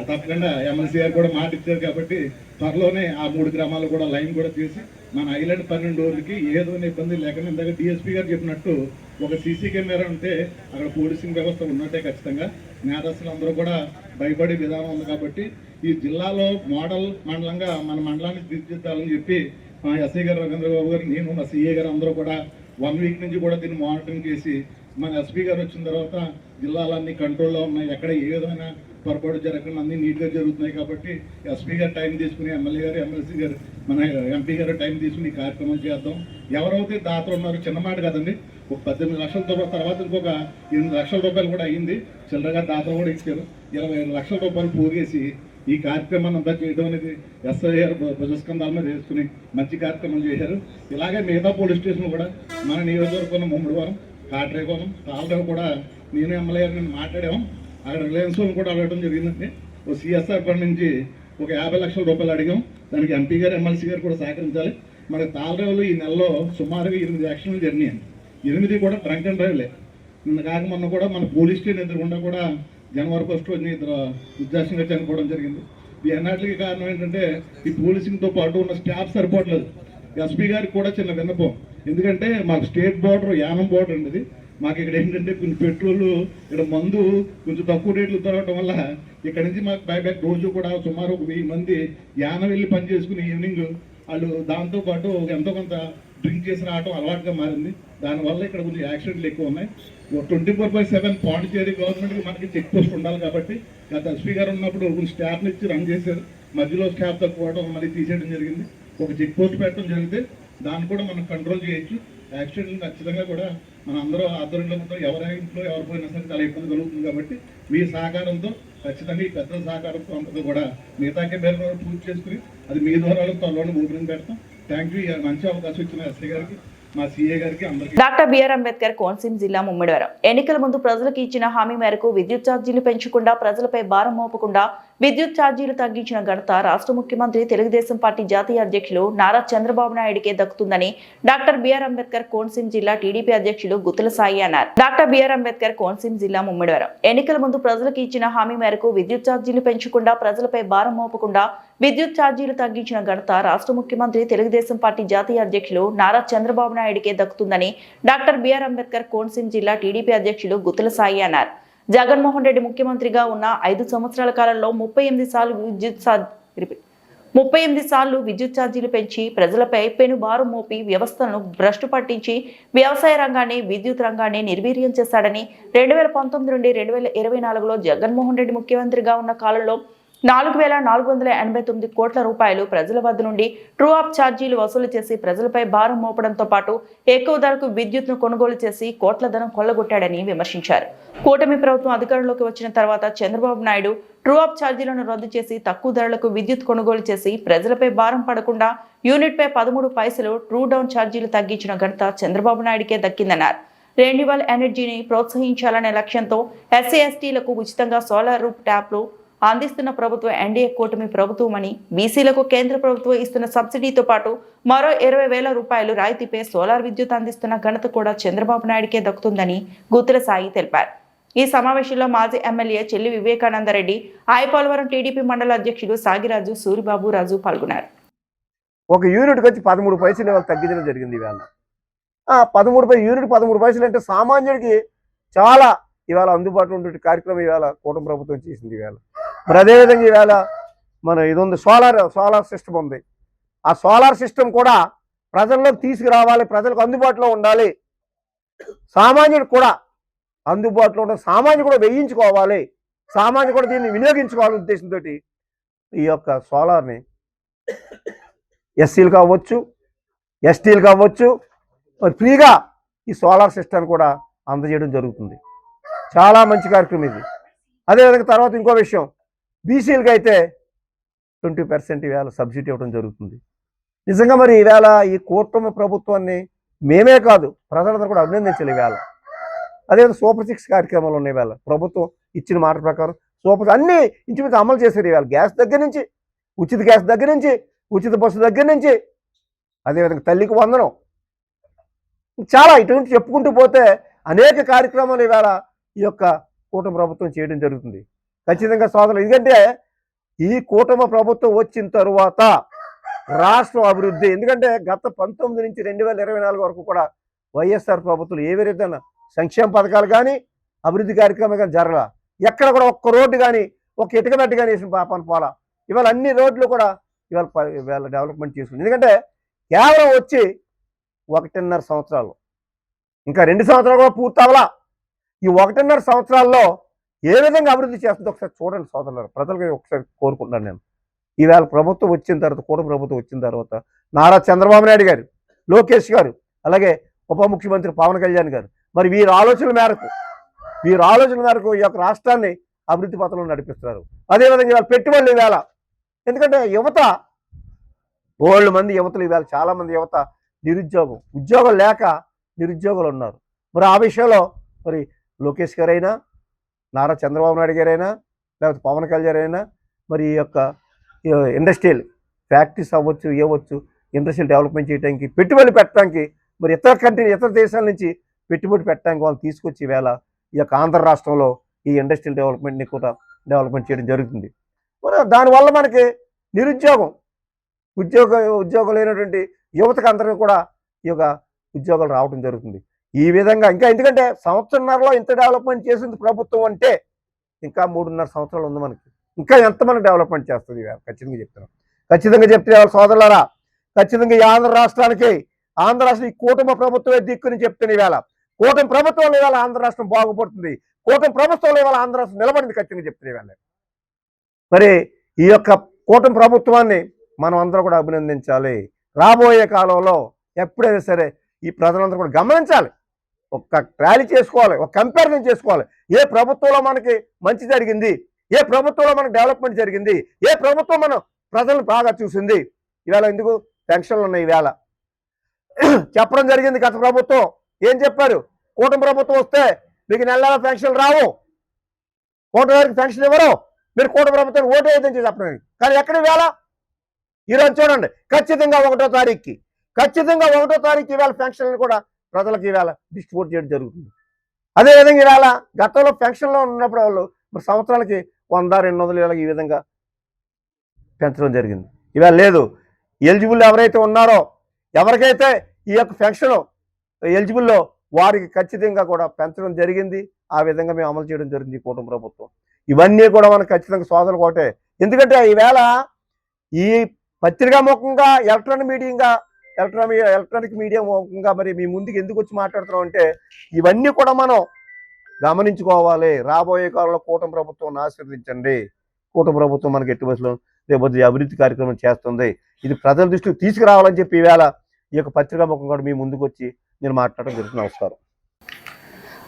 S3: తప్పకుండా ఎమ్మెల్సీ గారు కూడా మాట ఇచ్చారు కాబట్టి త్వరలోనే ఆ 3 గ్రామాలు కూడా లైన్ కూడా చేసి మన ఐలాండ్ 12 ఊర్లకి ఏదో ఇబ్బంది లేకుండా ఇందాక డిఎస్పీ గారు చెప్పినట్టు ఒక సీసీ కెమెరా ఉంటే అక్కడ పోలీసింగ్ వ్యవస్థ ఉన్నట్టే ఖచ్చితంగా నేరస్తులు అందరూ కూడా భయపడే విధానం ఉంది. కాబట్టి ఈ జిల్లాలో మోడల్ మండలంగా మన మండలాన్ని తీర్చిదిద్దాలని చెప్పి మా ఎస్ఐ గారు రవీంద్రబాబు గారు, నేను మా సిఏ గారు అందరూ కూడా 1 వీక్ నుంచి కూడా దీన్ని మానిటరింగ్ చేసి మన ఎస్పీ గారు వచ్చిన తర్వాత జిల్లాలన్నీ కంట్రోల్లో ఉన్నాయి, ఎక్కడ ఏ విధమైన పొరపాటు జరగకుండా అన్ని నీట్గా జరుగుతున్నాయి. కాబట్టి ఎస్పీ గారు టైం తీసుకుని, ఎమ్మెల్యే గారు, ఎమ్మెల్సీ గారు, మన ఎంపీ గారు టైం తీసుకుని కార్యక్రమం చేద్దాం. ఎవరైతే దాతలు ఉన్నారో చిన్న మాట కదండి, ఒక 18 లక్షలతో తర్వాత ఇంకొక 8 లక్షల రూపాయలు కూడా అయింది, చిల్లరగా దాతలు కూడా ఇచ్చారు. 25 లక్షల రూపాయలు పోగేసి ఈ కార్యక్రమాన్ని అంతా చేయడం అనేది ఎస్ఐ గారు భుజస్కంధాల మీద వేసుకుని మంచి కార్యక్రమం చేశారు. ఇలాగే మిగతా పోలీస్ స్టేషన్ కూడా మన నియోజకవర్గం ముమ్మడివరం, కాట్రేకోనం, తాళరేవు కూడా నేను ఎమ్మెల్యే గారు నేను మాట్లాడాము. అక్కడ రిలయన్స్ వాళ్ళు కూడా అడగడం జరిగిందండి. ఓ సిఎస్ఆర్ ఫండ్ నుంచి ఒక 50 లక్షల రూపాయలు అడిగాం. దానికి ఎంపీ గారు, ఎమ్మెల్సీ గారు కూడా సహకరించాలి. మనకి తాళరేవులు ఈ నెలలో సుమారుగా 8 యాక్షన్లు జరిగినాయండి. 8 కూడా డ్రంక్ అండ్ డ్రైవ్లే. నిన్న కాక మొన్న కూడా మన పోలీస్ స్టేషన్ ఎదురుగుండా కూడా జనవరి 1 రోజున ఇద్దరు ఉద్దేశంగా చనిపోవడం జరిగింది. ఈ అన్నిటికీ కారణం ఏంటంటే ఈ పోలీసింగ్తో పాటు ఉన్న స్టాఫ్ సరిపోవట్లేదు. ఎస్పీ గారికి కూడా చిన్న విన్నపం, ఎందుకంటే మాకు స్టేట్ బోర్డర్, యానం బోర్డర్ ఉండేది. మాకు ఇక్కడ ఏంటంటే కొంచెం పెట్రోల్, ఇక్కడ మందు కొంచెం తక్కువ రేట్లు దొరకడం వల్ల ఇక్కడ నుంచి మాకు బైబ్యాక్ రోజు కూడా సుమారు 1000 మంది యానం వెళ్ళి పని చేసుకుని ఈవినింగ్ వాళ్ళు దాంతోపాటు ఎంతో కొంత డ్రింక్ చేసి రావడం అలవాటుగా మారింది. దానివల్ల ఇక్కడ కొంచెం యాక్సిడెంట్లు ఎక్కువ ఉన్నాయి. 24/7 పాండిచేరి గవర్నమెంట్కి మనకి చెక్ పోస్ట్ ఉండాలి. కాబట్టి గత ఎస్పీ గారు ఉన్నప్పుడు కొంచెం స్టాఫ్ని ఇచ్చి రన్ చేశారు. మధ్యలో స్టాఫ్ తక్కువ మళ్ళీ తీసేయడం జరిగింది. ఒక చెక్ పోస్ట్ పెట్టడం జరిగితే దాన్ని కూడా మనం కంట్రోల్ చేయొచ్చు. యాక్సిడెంట్లు ఖచ్చితంగా కూడా మన అందరూ ఆధ్వర్యంలో ఉంటాం. ఎవరి ఇంట్లో ఎవరు పోయినా సరే చాలా ఇబ్బంది కలుగుతుంది. కాబట్టి మీ సహకారంతో ఖచ్చితంగా ఈ పెద్దల సహకారంతో అందరూ కూడా మిగతాకే మీరు పూర్తి చేసుకుని అది మీ ద్వారా త్వరలోనే ఓపెనింగ్ పెడతాం. Thank you. మంచి అవకాశం ఇచ్చిన ఎస్ఐ గారికి, మా సిఏ గారికి, అందరికీ.
S2: డాక్టర్ బిఆర్ అంబేద్కర్ కోనసీమ జిల్లా ముమ్మిడివరం. ఎన్నికల ముందు ప్రజలకు ఇచ్చిన హామీ మేరకు విద్యుత్ ఛార్జీలు పెంచకుండా, ప్రజలపై భారం మోపకుండా విద్యుత్ ఛార్జీలు తగ్గించిన ఘనత రాష్ట్ర ముఖ్యమంత్రి, తెలుగుదేశం పార్టీ జాతీయ అధ్యక్షులు నారా చంద్రబాబు నాయుడికే దక్కుతుందని డాక్టర్ బిఆర్ అంబేద్కర్ కోనసీమ జిల్లా టీడీపీ అధ్యక్షులు గుత్తుల సాయి అన్నారు. డాక్టర్ బిఆర్ అంబేద్కర్ కోనసీమ జిల్లా ముమ్మిడివరం. ఎన్నికల ముందు ప్రజలకు ఇచ్చిన హామీ మేరకు విద్యుత్ ఛార్జీలు పెంచకుండా, ప్రజలపై భారం మోపకుండా విద్యుత్ ఛార్జీలు తగ్గించిన ఘనత రాష్ట్ర ముఖ్యమంత్రి, తెలుగుదేశం పార్టీ జాతీయ అధ్యక్షులు నారా చంద్రబాబు నాయుడికే దక్కుతుందని డాక్టర్ బిఆర్ అంబేద్కర్ కోనసీమ జిల్లా టీడీపీ అధ్యక్షులు గుత్తుల సాయి అన్నారు. జగన్మోహన్ రెడ్డి ముఖ్యమంత్రిగా ఉన్న 5 సంవత్సరాల కాలంలో 38 సార్లు విద్యుత్ ఛార్జీలు పెంచి ప్రజలపై పెనుభారం మోపి వ్యవస్థను భ్రష్టు పట్టించి వ్యవసాయ రంగాన్ని, విద్యుత్ రంగాన్ని నిర్వీర్యం చేశాడని 2019 నుండి 2024లో జగన్మోహన్ రెడ్డి ముఖ్యమంత్రిగా ఉన్న కాలంలో 4,489 కోట్ల రూపాయలు ప్రజల వద్ద నుండి ట్రూ అప్ ఛార్జీలు వసూలు చేసి ప్రజలపై భారం మోపడంతో పాటు ఎక్కువ ధరకు విద్యుత్ను కొనుగోలు చేసి కోట్ల ధనం కొల్లగొట్టాడని విమర్శించారు. కూటమి ప్రభుత్వం అధికారంలోకి వచ్చిన తర్వాత చంద్రబాబు నాయుడు ట్రూ అప్ ఛార్జీలను రద్దు చేసి తక్కువ ధరలకు విద్యుత్ కొనుగోలు చేసి ప్రజలపై భారం పడకుండా యూనిట్పై 13 పైసలు ట్రూ డౌన్ ఛార్జీలు తగ్గించిన ఘనత చంద్రబాబు నాయుడికే దక్కిందన్నారు. రెన్యూవల్ ఎనర్జీని ప్రోత్సహించాలనే లక్ష్యంతో ఎస్సీ ఎస్టీలకు ఉచితంగా సోలార్ రూప్ ట్యాప్లు అందిస్తున్న ప్రభుత్వం ఎన్డీఏ కూటమి ప్రభుత్వమని, బీసీలకు కేంద్ర ప్రభుత్వం ఇస్తున్న సబ్సిడీతో పాటు మరో 20,000 రూపాయలు రాయితీపై సోలార్ విద్యుత్ అందిస్తున్న ఘనత కూడా చంద్రబాబు నాయుడికే దక్కుతుందని గుత్తుల సాయి తెలిపారు. ఈ సమావేశంలో మాజీ ఎమ్మెల్యే చెల్లి వివేకానందరెడ్డి, ఆయపోలవరం టీడీపీ మండల అధ్యక్షుడు సాగిరాజు, సూరిబాబు రాజు పాల్గొన్నారు.
S6: ఒక యూనిట్కి వచ్చి 13 పైసలు ఇవాళ తగ్గించడం జరిగింది. ఇవాళ 13 పైసలు అంటే సామాన్యుడికి చాలా ఇవాళ అందుబాటులో ఉండే కార్యక్రమం ఇవాళ కూటమి ప్రభుత్వం చేసింది. ఇవాళ మరి అదేవిధంగా ఇవాళ మన ఇది ఉంది, సోలార్ సిస్టమ్ ఉంది. ఆ సోలార్ సిస్టమ్ కూడా ప్రజల్లోకి తీసుకురావాలి, ప్రజలకు అందుబాటులో ఉండాలి, సామాన్యుడు కూడా అందుబాటులో ఉండాలి, సామాన్యుడు కూడా వేయించుకోవాలి, సామాన్యుడు కూడా దీన్ని వినియోగించుకోవాలనే ఉద్దేశంతో ఈ యొక్క సోలార్ని ఎస్సీలు కావచ్చు, ఎస్టీలు కావచ్చు, మరి ఫ్రీగా ఈ సోలార్ సిస్టమ్ కూడా అందజేయడం జరుగుతుంది. చాలా మంచి కార్యక్రమం ఇది. అదేవిధంగా తర్వాత ఇంకో విషయం, బీసీలకి అయితే 20% ఈవేళ సబ్సిడీ ఇవ్వడం జరుగుతుంది. నిజంగా మరి ఈవేళ ఈ కూటమి ప్రభుత్వాన్ని మేమే కాదు ప్రజలందరూ కూడా అభినందించాలి. ఈవేళ అదేవిధంగా సూపర్ 6 కార్యక్రమాలు ఉన్నాయి. ఈవేళ ప్రభుత్వం ఇచ్చిన మాట ప్రకారం సూపర్ అన్నీ ఇంచుమించు అమలు చేశారు. ఈవేళ గ్యాస్ దగ్గర నుంచి, ఉచిత గ్యాస్ దగ్గర నుంచి, ఉచిత బస్సు దగ్గర నుంచి, అదేవిధంగా తల్లికి వందనం, చాలా ఇటువంటి చెప్పుకుంటూ పోతే అనేక కార్యక్రమాలు ఈవేళ ఈ యొక్క కూటమి ప్రభుత్వం చేయడం జరుగుతుంది. ఖచ్చితంగా సోదరులు, ఎందుకంటే ఈ కూటమి ప్రభుత్వం వచ్చిన తరువాత రాష్ట్రం అభివృద్ధి, ఎందుకంటే గత 19 నుంచి 2024 వరకు కూడా వైఎస్ఆర్ ప్రభుత్వం ఏ విధంగా సంక్షేమ పథకాలు కానీ అభివృద్ధి కార్యక్రమాలు కానీ జరగల. ఎక్కడ కూడా ఒక్క రోడ్డు కానీ ఒక ఇటుక మెట్టు కానీ వేసిన పాపన పోలా. ఇవాళ అన్ని రోడ్లు కూడా ఇవాళ డెవలప్మెంట్ చేసుకుంది. ఎందుకంటే కేవలం వచ్చి 1.5 సంవత్సరాలు, ఇంకా 2 సంవత్సరాలు కూడా పూర్తి అవ్వాలా. ఈ 1.5 సంవత్సరాల్లో ఏ విధంగా అభివృద్ధి చేస్తుందో ఒకసారి చూడండి సోదరులారా, ప్రజలకు ఒకసారి కోరుకుంటున్నాను నేను. ఈవేళ ప్రభుత్వం వచ్చిన తర్వాత, కూటమి ప్రభుత్వం వచ్చిన తర్వాత నారా చంద్రబాబు నాయుడు గారు, లోకేష్ గారు, అలాగే ఉప ముఖ్యమంత్రి పవన్ కళ్యాణ్ గారు, మరి వీరి ఆలోచనల మేరకు ఈ యొక్క రాష్ట్రాన్ని అభివృద్ధి పథంలో నడిపిస్తున్నారు. అదేవిధంగా ఇవాళ పెట్టుబడులు ఈవేళ, ఎందుకంటే యువత ఓళ్ళు మంది యువతలు ఈవేళ చాలామంది యువత ఉద్యోగం లేక నిరుద్యోగులు ఉన్నారు. మరి ఆ విషయంలో మరి లోకేష్ గారైనా, నారా చంద్రబాబు నాయుడు గారైనా, లేకపోతే పవన్ కళ్యాణ్ అయినా మరి ఈ యొక్క ఇండస్ట్రియల్ ఫ్యాక్టరీస్ అవ్వచ్చు, ఇండస్ట్రియల్ డెవలప్మెంట్ చేయడానికి, పెట్టుబడి పెట్టడానికి, మరి ఇతర దేశాల నుంచి పెట్టుబడి పెట్టడానికి వాళ్ళు తీసుకొచ్చి వేళ ఈ యొక్క ఆంధ్ర రాష్ట్రంలో ఈ ఇండస్ట్రియల్ డెవలప్మెంట్ని కూడా డెవలప్మెంట్ చేయడం జరుగుతుంది. మరి దానివల్ల మనకి ఉద్యోగం లేనటువంటి యువతకు అందరికీ కూడా ఈ యొక్క ఉద్యోగాలు రావడం జరుగుతుంది. ఈ విధంగా ఇంకా ఎందుకంటే సంవత్సరంన్నరలో ఇంత డెవలప్మెంట్ చేసింది ప్రభుత్వం అంటే ఇంకా 3.5 సంవత్సరాలు ఉంది మనకి. ఇంకా ఎంతమంది డెవలప్మెంట్ చేస్తుంది ఖచ్చితంగా చెప్తే సోదరులారా, ఖచ్చితంగా ఈ ఆంధ్ర రాష్ట్రం ఈ కూటమి ప్రభుత్వమే దిక్కుని చెప్తున్న ఈవేళ కూటమి ప్రభుత్వంలో ఇవాళ ఆంధ్ర రాష్ట్రం బాగుపడుతుంది. కూటమి ప్రభుత్వంలో ఇవాళ ఆంధ్ర రాష్ట్రం నిలబడింది. ఖచ్చితంగా చెప్తున్న ఈవేళ మరి ఈ యొక్క కూటమి ప్రభుత్వాన్ని మనం అందరూ కూడా అభినందించాలి. రాబోయే కాలంలో ఎప్పుడైనా సరే ఈ ప్రజలందరూ కూడా గమనించాలి, ఒక ర్యాలీ చేసుకోవాలి, ఒక కంపారిజన్ చేసుకోవాలి. ఏ ప్రభుత్వంలో మనకి మంచి జరిగింది, ఏ ప్రభుత్వంలో మనకు డెవలప్మెంట్ జరిగింది, ఏ ప్రభుత్వం మనం ప్రజలను బాగా చూసింది. ఈవేళ ఎందుకు పెన్షన్లు ఉన్నాయి, ఈవేళ చెప్పడం జరిగింది. గత ప్రభుత్వం ఏం చెప్పారు, కూటమి ప్రభుత్వం వస్తే మీకు నెల పెన్షన్లు రావు, కూటమి గారికి పెన్షన్ ఇవ్వరు, మీరు కూటమి ప్రభుత్వాన్ని ఓటు వేయదని చెప్పడం. కానీ ఎక్కడ ఈవేళ ఈరోజు చూడండి, ఖచ్చితంగా 1వ తారీఖుకి ఈవేళ పెన్షన్లు కూడా ప్రజలకు ఈవేళ డిస్ట్రిబ్యూట్ చేయడం జరుగుతుంది. అదేవిధంగా ఈవేళ గతంలో పెన్షన్లో ఉన్నప్పుడు వాళ్ళు సంవత్సరాలకి 100-200 ఈ విధంగా పెంచడం జరిగింది. ఈవేళ లేదు. ఎలిజిబుల్ ఎవరైతే ఉన్నారో, ఎవరికైతే ఈ యొక్క పెన్షన్ ఎలిజిబుల్లో వారికి ఖచ్చితంగా కూడా పెంచడం జరిగింది. ఆ విధంగా మేము అమలు చేయడం జరిగింది ఈ కూటమి ప్రభుత్వం. ఇవన్నీ కూడా మనకు ఖచ్చితంగా సోదరులు ఒకటే. ఎందుకంటే ఈవేళ ఈ పత్రికా ముఖంగా ఎలక్ట్రానిక్ మీడియా ముఖంగా మరి మీ ముందుకు ఎందుకు వచ్చి మాట్లాడుతున్నాం అంటే ఇవన్నీ కూడా మనం గమనించుకోవాలి. రాబోయే కాలంలో కూటమి ప్రభుత్వం ఆశీర్వదించండి. కూటమి ప్రభుత్వం మనకి ఎట్టి బస్సులో రేపు అభివృద్ధి కార్యక్రమం చేస్తుంది. ఇది ప్రజల దృష్టికి తీసుకురావాలని చెప్పి ఈవేళ ఈ యొక్క పత్రికా ముఖం కూడా మీ ముందుకు వచ్చి నేను మాట్లాడడం జరుగుతుంది. నమస్కారం.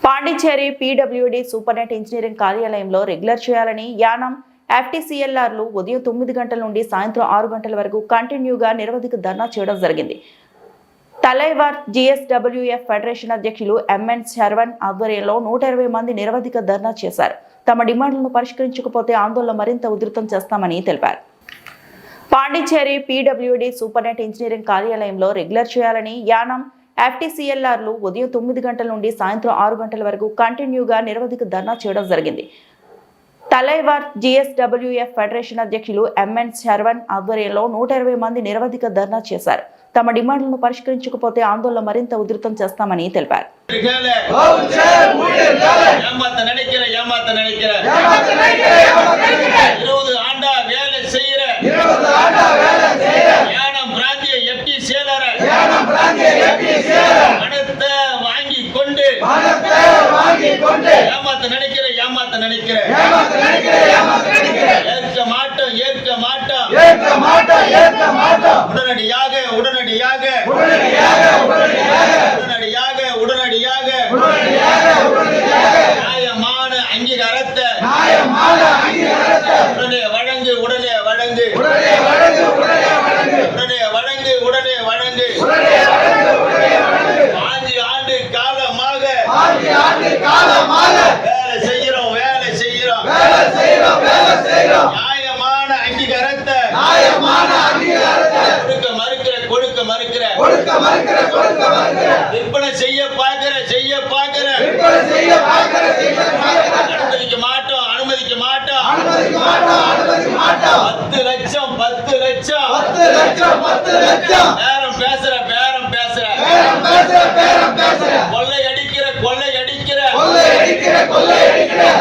S2: పాండిచ్చేరి పీడబ్ల్యూడీ సూపర్నెట్ ఇంజనీరింగ్ కార్యాలయంలో రెగ్యులర్ చేయాలని యానం FTCLRలు ఉదయం 9 గంటల నుండి సాయంత్రం 6 గంటల వరకు కంటిన్యూగా నిరవధిక ధర్నా చేయడం జరిగింది. తలైవార్ GSWF ఫెడరేషన్ అధ్యక్షులు MN శర్వణ్ ఆధ్వర్యంలో 120 మంది నిరవధిక ధర్నా చేశారు. తమ డిమాండ్లను పరిష్కరించకపోతే ఆందోళన మరింత ఉధృతం చేస్తామని తెలిపారు. పాండిచ్చేరి పీడబ్ల్యూడీ సూపర్నెట్ ఇంజనీరింగ్ కార్యాలయంలో రెగ్యులర్ చేయాలని యానం FTCLRలు ఉదయం 9 గంటల నుండి సాయంత్రం 6 గంటల వరకు కంటిన్యూగా నిరవధిక ధర్నా చేయడం జరిగింది. తలైవార్ GSWF ఫెడరేషన్ అధ్యక్షులు MN శర్వణ్ ఆధ్వర్యంలో 120 మంది నిరవధిక ధర్నా చేశారు. తమ డిమాండ్లను పరిష్కరించకపోతే ఆందోళన మరింత ఉధృతం చేస్తామని తెలిపారు.
S7: நியாயமான அங்கீகாரத்தை உடனே வழங்கு பாதி ஆண்டு காலமாக வேலை செய்கிறோம் நியாயமான அங்கீகாரத்தை கொடுக்க மறுக்கிற விற்பனை செய்ய பார்க்கிற அனுமதிக்க மாட்டோம் 10 லட்சம் பேரம் பேசுற கொள்ளை அடிக்கிற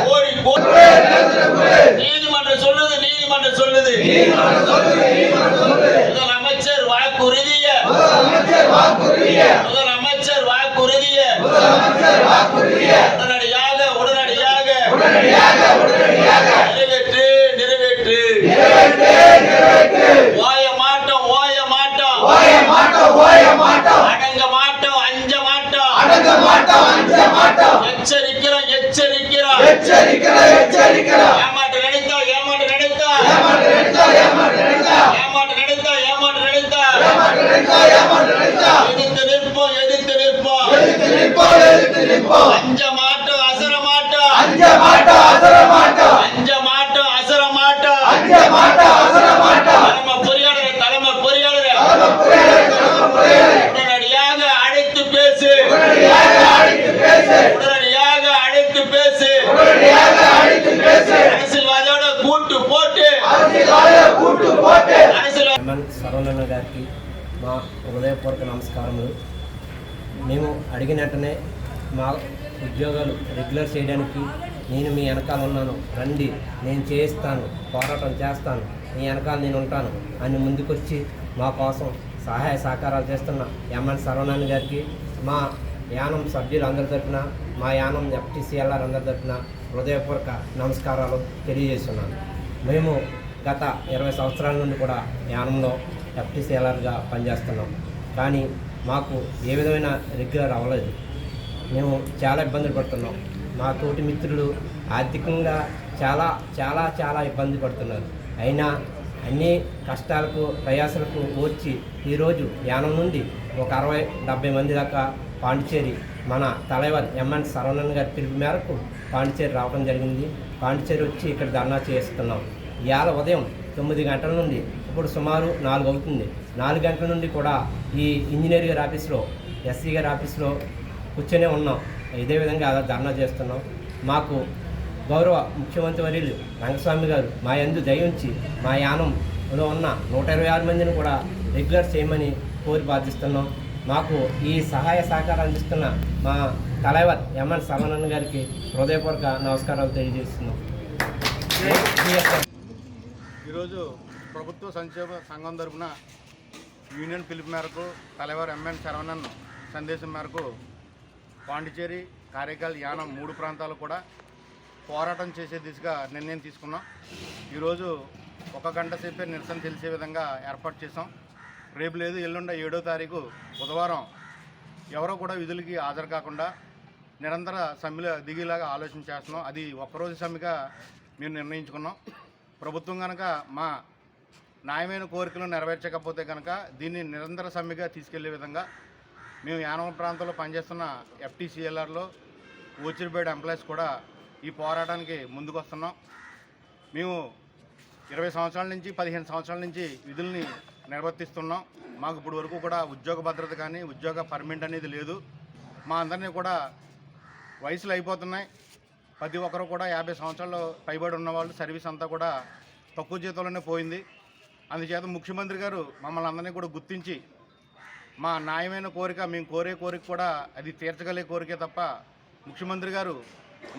S7: கோடி நீதிமன்றம் சொல்லுது முதலமைச்சர் வாக்குறுதிய உடனடியாக நிறைவேற்று ஓய மாட்டோம் அடங்க மாட்டோம் அஞ்ச மாட்டோம் எச்சரிக்கிறோம் ஏமாற்ற நினைத்தா எதிர்த்து நிற்போம் அஞ்ச மாட்டோம் அசர மாட்டோம் தலைமை பொறியாளர் உடனடியாக அழைத்து பேசு அரசியல்வாதியோட கூட்டு போட்டு
S8: సరవణన్న గారికి మా హృదయపూర్వక నమస్కారములు. మేము అడిగినట్టునే మా ఉద్యోగాలు రెగ్యులర్ చేయడానికి నేను మీ వెనకాల ఉన్నాను, రండి నేను చేయిస్తాను, పోరాటం చేస్తాను, మీ వెనకాల నేను ఉంటాను అని ముందుకొచ్చి మా కోసం సహాయ సహకారాలు చేస్తున్న ఎంఎన్ సరవణన్న గారికి మా యానం సభ్యులు అందరి తరఫున, మా యానం ఎఫ్టీసీఎల్ఆర్ అందరి తరఫున హృదయపూర్వక నమస్కారాలు తెలియజేస్తున్నాను. మేము గత 20 సంవత్సరాల నుండి కూడా యానంలో ఎఫ్టీసీఎల్ఆర్గా పనిచేస్తున్నాం. కానీ మాకు ఏ విధమైన రెగ్యులర్ అవ్వలేదు. మేము చాలా ఇబ్బందులు పడుతున్నాం. మా తోటి మిత్రులు ఆర్థికంగా చాలా చాలా చాలా ఇబ్బంది పడుతున్నారు. అయినా అన్ని కష్టాలకు ప్రయాసాలకు ఓర్చి ఈరోజు యానం నుండి ఒక 60-70 మంది దాకా పాండిచేరి మన తలైవర్ ఎంఎన్ సరవణన్ గారి పిలుపు మేరకు పాండిచేరి రావడం జరిగింది. పాండిచేరి వచ్చి ఇక్కడ ధర్నా చేస్తున్నాం. ఇవాళ ఉదయం 9 గంటల నుండి ఇప్పుడు సుమారు 4 అవుతుంది. 4 గంటల నుండి కూడా ఈ ఇంజనీర్ గారి ఆఫీస్లో, ఎస్సీ గారి ఆఫీస్లో కూర్చొనే ఉన్నాం. ఇదే విధంగా ధర్నా చేస్తున్నాం. మాకు గౌరవ ముఖ్యమంత్రి వర్యులు రంగస్వామి గారు మా యందు దయ ఉంచి మా యానంలో ఉన్న 126 మందిని కూడా రెగ్యులర్ చేయమని కోరి బాధిస్తున్నాం. మాకు ఈ సహాయ సహకారం అందిస్తున్న మా తలైవర్ ఎంఎన్ సరవణన్ గారికి హృదయపూర్వక నమస్కారాలు తెలియజేస్తున్నాం.
S3: ఈరోజు ప్రభుత్వ సంక్షేమ సంఘం తరఫున యూనియన్ పిలుపు మేరకు తలైవర్ ఎంఎన్ సరవణన్ సందేశం మేరకు పాండిచేరి, కారైకాల్, యానం 3 ప్రాంతాలు కూడా పోరాటం చేసే దిశగా నిర్ణయం తీసుకున్నాం. ఈరోజు 1 గంట సేపే నిరసన తెలిసే విధంగా ఏర్పాటు చేసాం. రేపు లేదు, ఎల్లుండ 7వ తారీఖు బుధవారం ఎవరో కూడా విధులకి హాజరు కాకుండా నిరంతర సమ్మెలు దిగేలాగా ఆలోచన చేస్తున్నాం. అది ఒక్కరోజు సమ్మెగా మేము నిర్ణయించుకున్నాం. ప్రభుత్వం కనుక మా న్యాయమైన కోరికలు నెరవేర్చకపోతే కనుక దీన్ని నిరంతర సమ్మెగా తీసుకెళ్లే విధంగా మేము యానం ప్రాంతంలో పనిచేస్తున్న ఎఫ్టీసీఎల్ఆర్లో ఓచిరిపేట ఎంప్లాయీస్ కూడా ఈ పోరాటానికి ముందుకు వస్తున్నాం. మేము 20 సంవత్సరాల నుంచి 15 సంవత్సరాల నుంచి విధుల్ని నిర్వర్తిస్తున్నాం. మాకు ఇప్పుడు వరకు కూడా ఉద్యోగ భద్రత కానీ ఉద్యోగ పర్మిట్ అనేది లేదు. మా అందరినీ కూడా వయసులు అయిపోతున్నాయి. ప్రతి ఒక్కరు కూడా 50 సంవత్సరాలు పైబడి ఉన్నవాళ్ళు సర్వీస్ అంతా కూడా తక్కువ జీతంలోనే పోయింది. అందుచేత ముఖ్యమంత్రి గారు మమ్మల్ని అందరినీ కూడా గుర్తించి మా న్యాయమైన కోరిక, మేము కోరే కోరిక కూడా అది తీర్చగలిగే కోరికే తప్ప ముఖ్యమంత్రి గారు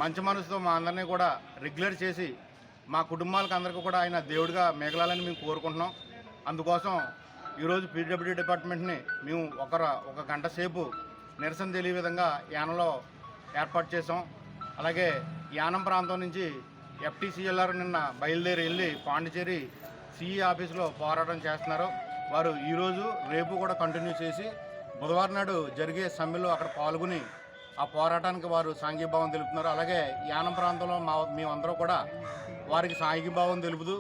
S3: మంచి మనసుతో మా అందరినీ కూడా రెగ్యులర్ చేసి మా కుటుంబాలకు అందరికీ కూడా ఆయన దేవుడిగా మిగలాలని మేము కోరుకుంటున్నాం. అందుకోసం ఈరోజు పీడబ్ల్యూడీ డిపార్ట్మెంట్ని మేము ఒక గంట సేపు నిరసన తెలియ విధంగా యానంలో ఏర్పాటు చేసాం. అలాగే యానం ప్రాంతం నుంచి ఎఫ్టీసీఎల్ఆర్ నిన్న బయలుదేరి వెళ్ళి పాండిచేరి సిఈ ఆఫీసులో పోరాటం చేస్తున్నారు. వారు ఈరోజు రేపు కూడా కంటిన్యూ చేసి బుధవారం నాడు జరిగే సమ్మెలో అక్కడ పాల్గొని ఆ పోరాటానికి వారు సాంఘీభావం తెలుపుతున్నారు. అలాగే యానం ప్రాంతంలో మేమందరూ కూడా వారికి సాంఘీభావం తెలుపుతూ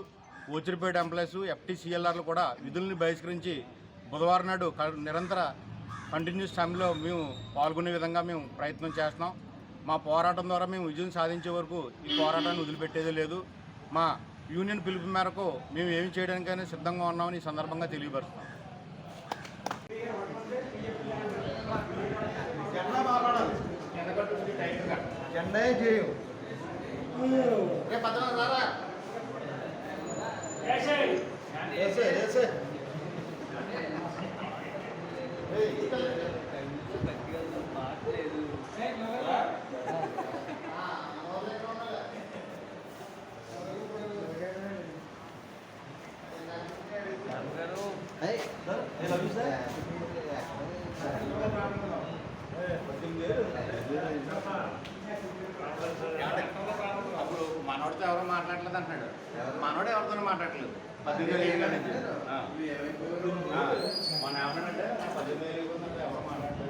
S3: ఓచిరిపేట ఎంప్లాయీస్, ఎఫ్టీసీఎల్ఆర్లు కూడా విధుల్ని బహిష్కరించి బుధవారం నాడు నిరంతర కంటిన్యూస్ సమ్మెలో మేము పాల్గొనే విధంగా మేము ప్రయత్నం చేస్తున్నాం. మా పోరాటం ద్వారా మేము విజయం సాధించే వరకు ఈ పోరాటాన్ని వదిలిపెట్టేదే లేదు. మా యూనియన్ పిలుపు మేరకు మేము ఏమి చేయడానికైనా సిద్ధంగా ఉన్నామని ఈ సందర్భంగా తెలియపరుస్తాం.
S5: అప్పుడు మనోడితో ఎవరో మాట్లాడలేదు అంటున్నాడు. మనోడు ఎవరితో మాట్లాడలేదు. 18,000 ఏళ్ళ నుంచి మన ఏమన్నాడంటే 18,000 ఎవరో మాట్లాడలేదు.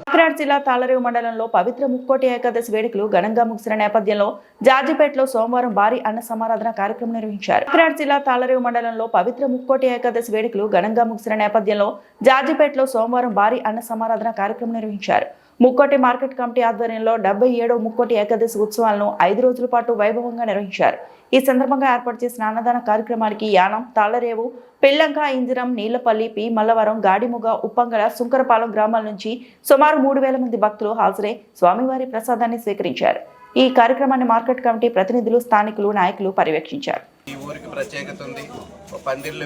S2: కాకినాడ జిల్లా తాళరేవు మండలంలో పవిత్ర ముక్కోటి ఏకాదశి వేడుకలు ఘనంగా ముగిసిన నేపథ్యంలో జాజిపేటలో సోమవారం భారీ అన్న సమారాధన కార్యక్రమం నిర్వహించారు. కాకినాడ జిల్లా తాళరేవు మండలంలో పవిత్ర ముక్కోటి ఏకాదశి వేడుకలు ఘనంగా ముగిసిన నేపథ్యంలో జాజిపేటలో సోమవారం భారీ అన్న సమారాధన కార్యక్రమం నిర్వహించారు. ముక్కోటి మార్కెట్ కమిటీ ఆధ్వర్యంలో 77వ ముక్కోటి ఏకాదశి ఉత్సవాలను 5 రోజుల పాటు వైభవంగా నిర్వహించారు. ఈ సందర్భంగా ఏర్పాటు చేసిన అన్నదాన కార్యక్రమానికి యానం, తాళ్లరేవు, పెళ్లంక, ఇంజరం, నీళ్లపల్లి, పి మల్లవరం, గాడిముగ, ఉప్పంగళ, సుంకరపాలెం గ్రామాల నుంచి సుమారు 3,000 మంది భక్తులు హాజరై స్వామివారి ప్రసాదాన్ని స్వీకరించారు. ఈ కార్యక్రమాన్ని మార్కెట్ కమిటీ ప్రతినిధులు, స్థానికులు, నాయకులు పర్యవేక్షించారు.
S9: ఈ ఊరికి ప్రత్యేకత ఉంది. పందిళ్ళు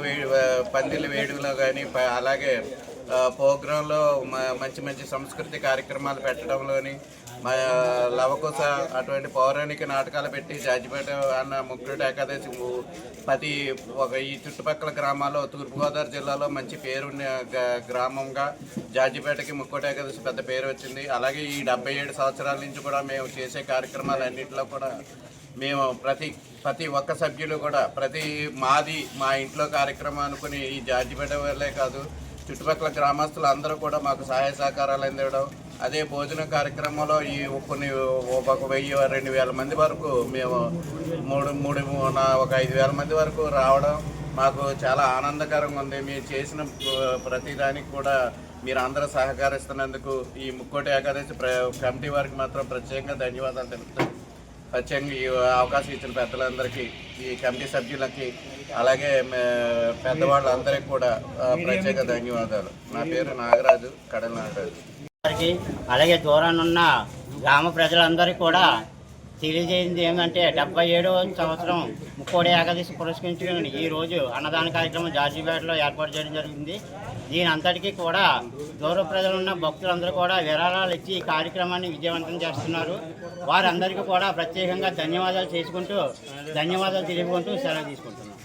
S9: వేడుకలో కానీ అలాగే ప్రోగ్రాంలో మంచి మంచి సంస్కృతి కార్యక్రమాలు పెట్టడంలోని లవకుశ అటువంటి పౌరాణిక నాటకాలు పెట్టి జాజిపేట అన్న ముక్కోటి ఏకాదశి ఈ చుట్టుపక్కల గ్రామాల్లో తూర్పుగోదావరి జిల్లాలో మంచి పేరున్న గ్రామంగా జాజిపేటకి ముక్కోటి ఏకాదశి పెద్ద పేరు వచ్చింది. అలాగే ఈ 77 సంవత్సరాల నుంచి కూడా మేము చేసే కార్యక్రమాలన్నింటిలో కూడా మేము ప్రతి ఒక్క సభ్యులు కూడా మా ఇంట్లో కార్యక్రమం అనుకుని ఈ జాజిపేట వల్లే కాదు చుట్టుపక్కల గ్రామస్తులు అందరూ కూడా మాకు సహాయ సహకారాలు అందివ్వడం, అదే భోజన కార్యక్రమంలో ఈ ఒక 1,000-2,000 మంది వరకు మేము ఒక 5,000 మంది వరకు రావడం మాకు చాలా ఆనందకరంగా ఉంది. మీరు చేసిన ప్రతిదానికి కూడా మీరు అందరూ సహకరిస్తున్నందుకు ఈ ముక్కోటి ఏకాదశి కమిటీ వారికి మాత్రం ప్రత్యేకంగా ధన్యవాదాలు తెలుపుతాను. ప్రత్యేకంగా ఈ అవకాశం ఇచ్చిన పెద్దలందరికీ, ఈ కమిటీ సభ్యులకి, అలాగే పెద్దవాళ్ళందరికీ కూడా ప్రత్యేక ధన్యవాదాలు. నా పేరు నాగరాజు, కడల నాగరాజు.
S10: అలాగే దూరానున్న గ్రామ ప్రజలందరికీ కూడా తెలియజేయింది ఏంటంటే 77వ సంవత్సరం ముక్కోటి ఏకాదశి పురస్కరించుకుని ఈరోజు అన్నదాన కార్యక్రమం జాజిపేటలో ఏర్పాటు చేయడం జరిగింది. దీని అంతటికీ కూడా దూర ప్రజలున్న భక్తులందరూ కూడా విరాళాలు ఇచ్చి ఈ కార్యక్రమాన్ని విజయవంతం చేస్తున్నారు. వారందరికీ కూడా ప్రత్యేకంగా ధన్యవాదాలు తెలుపుకుంటూ సెలవు తీసుకుంటున్నాం.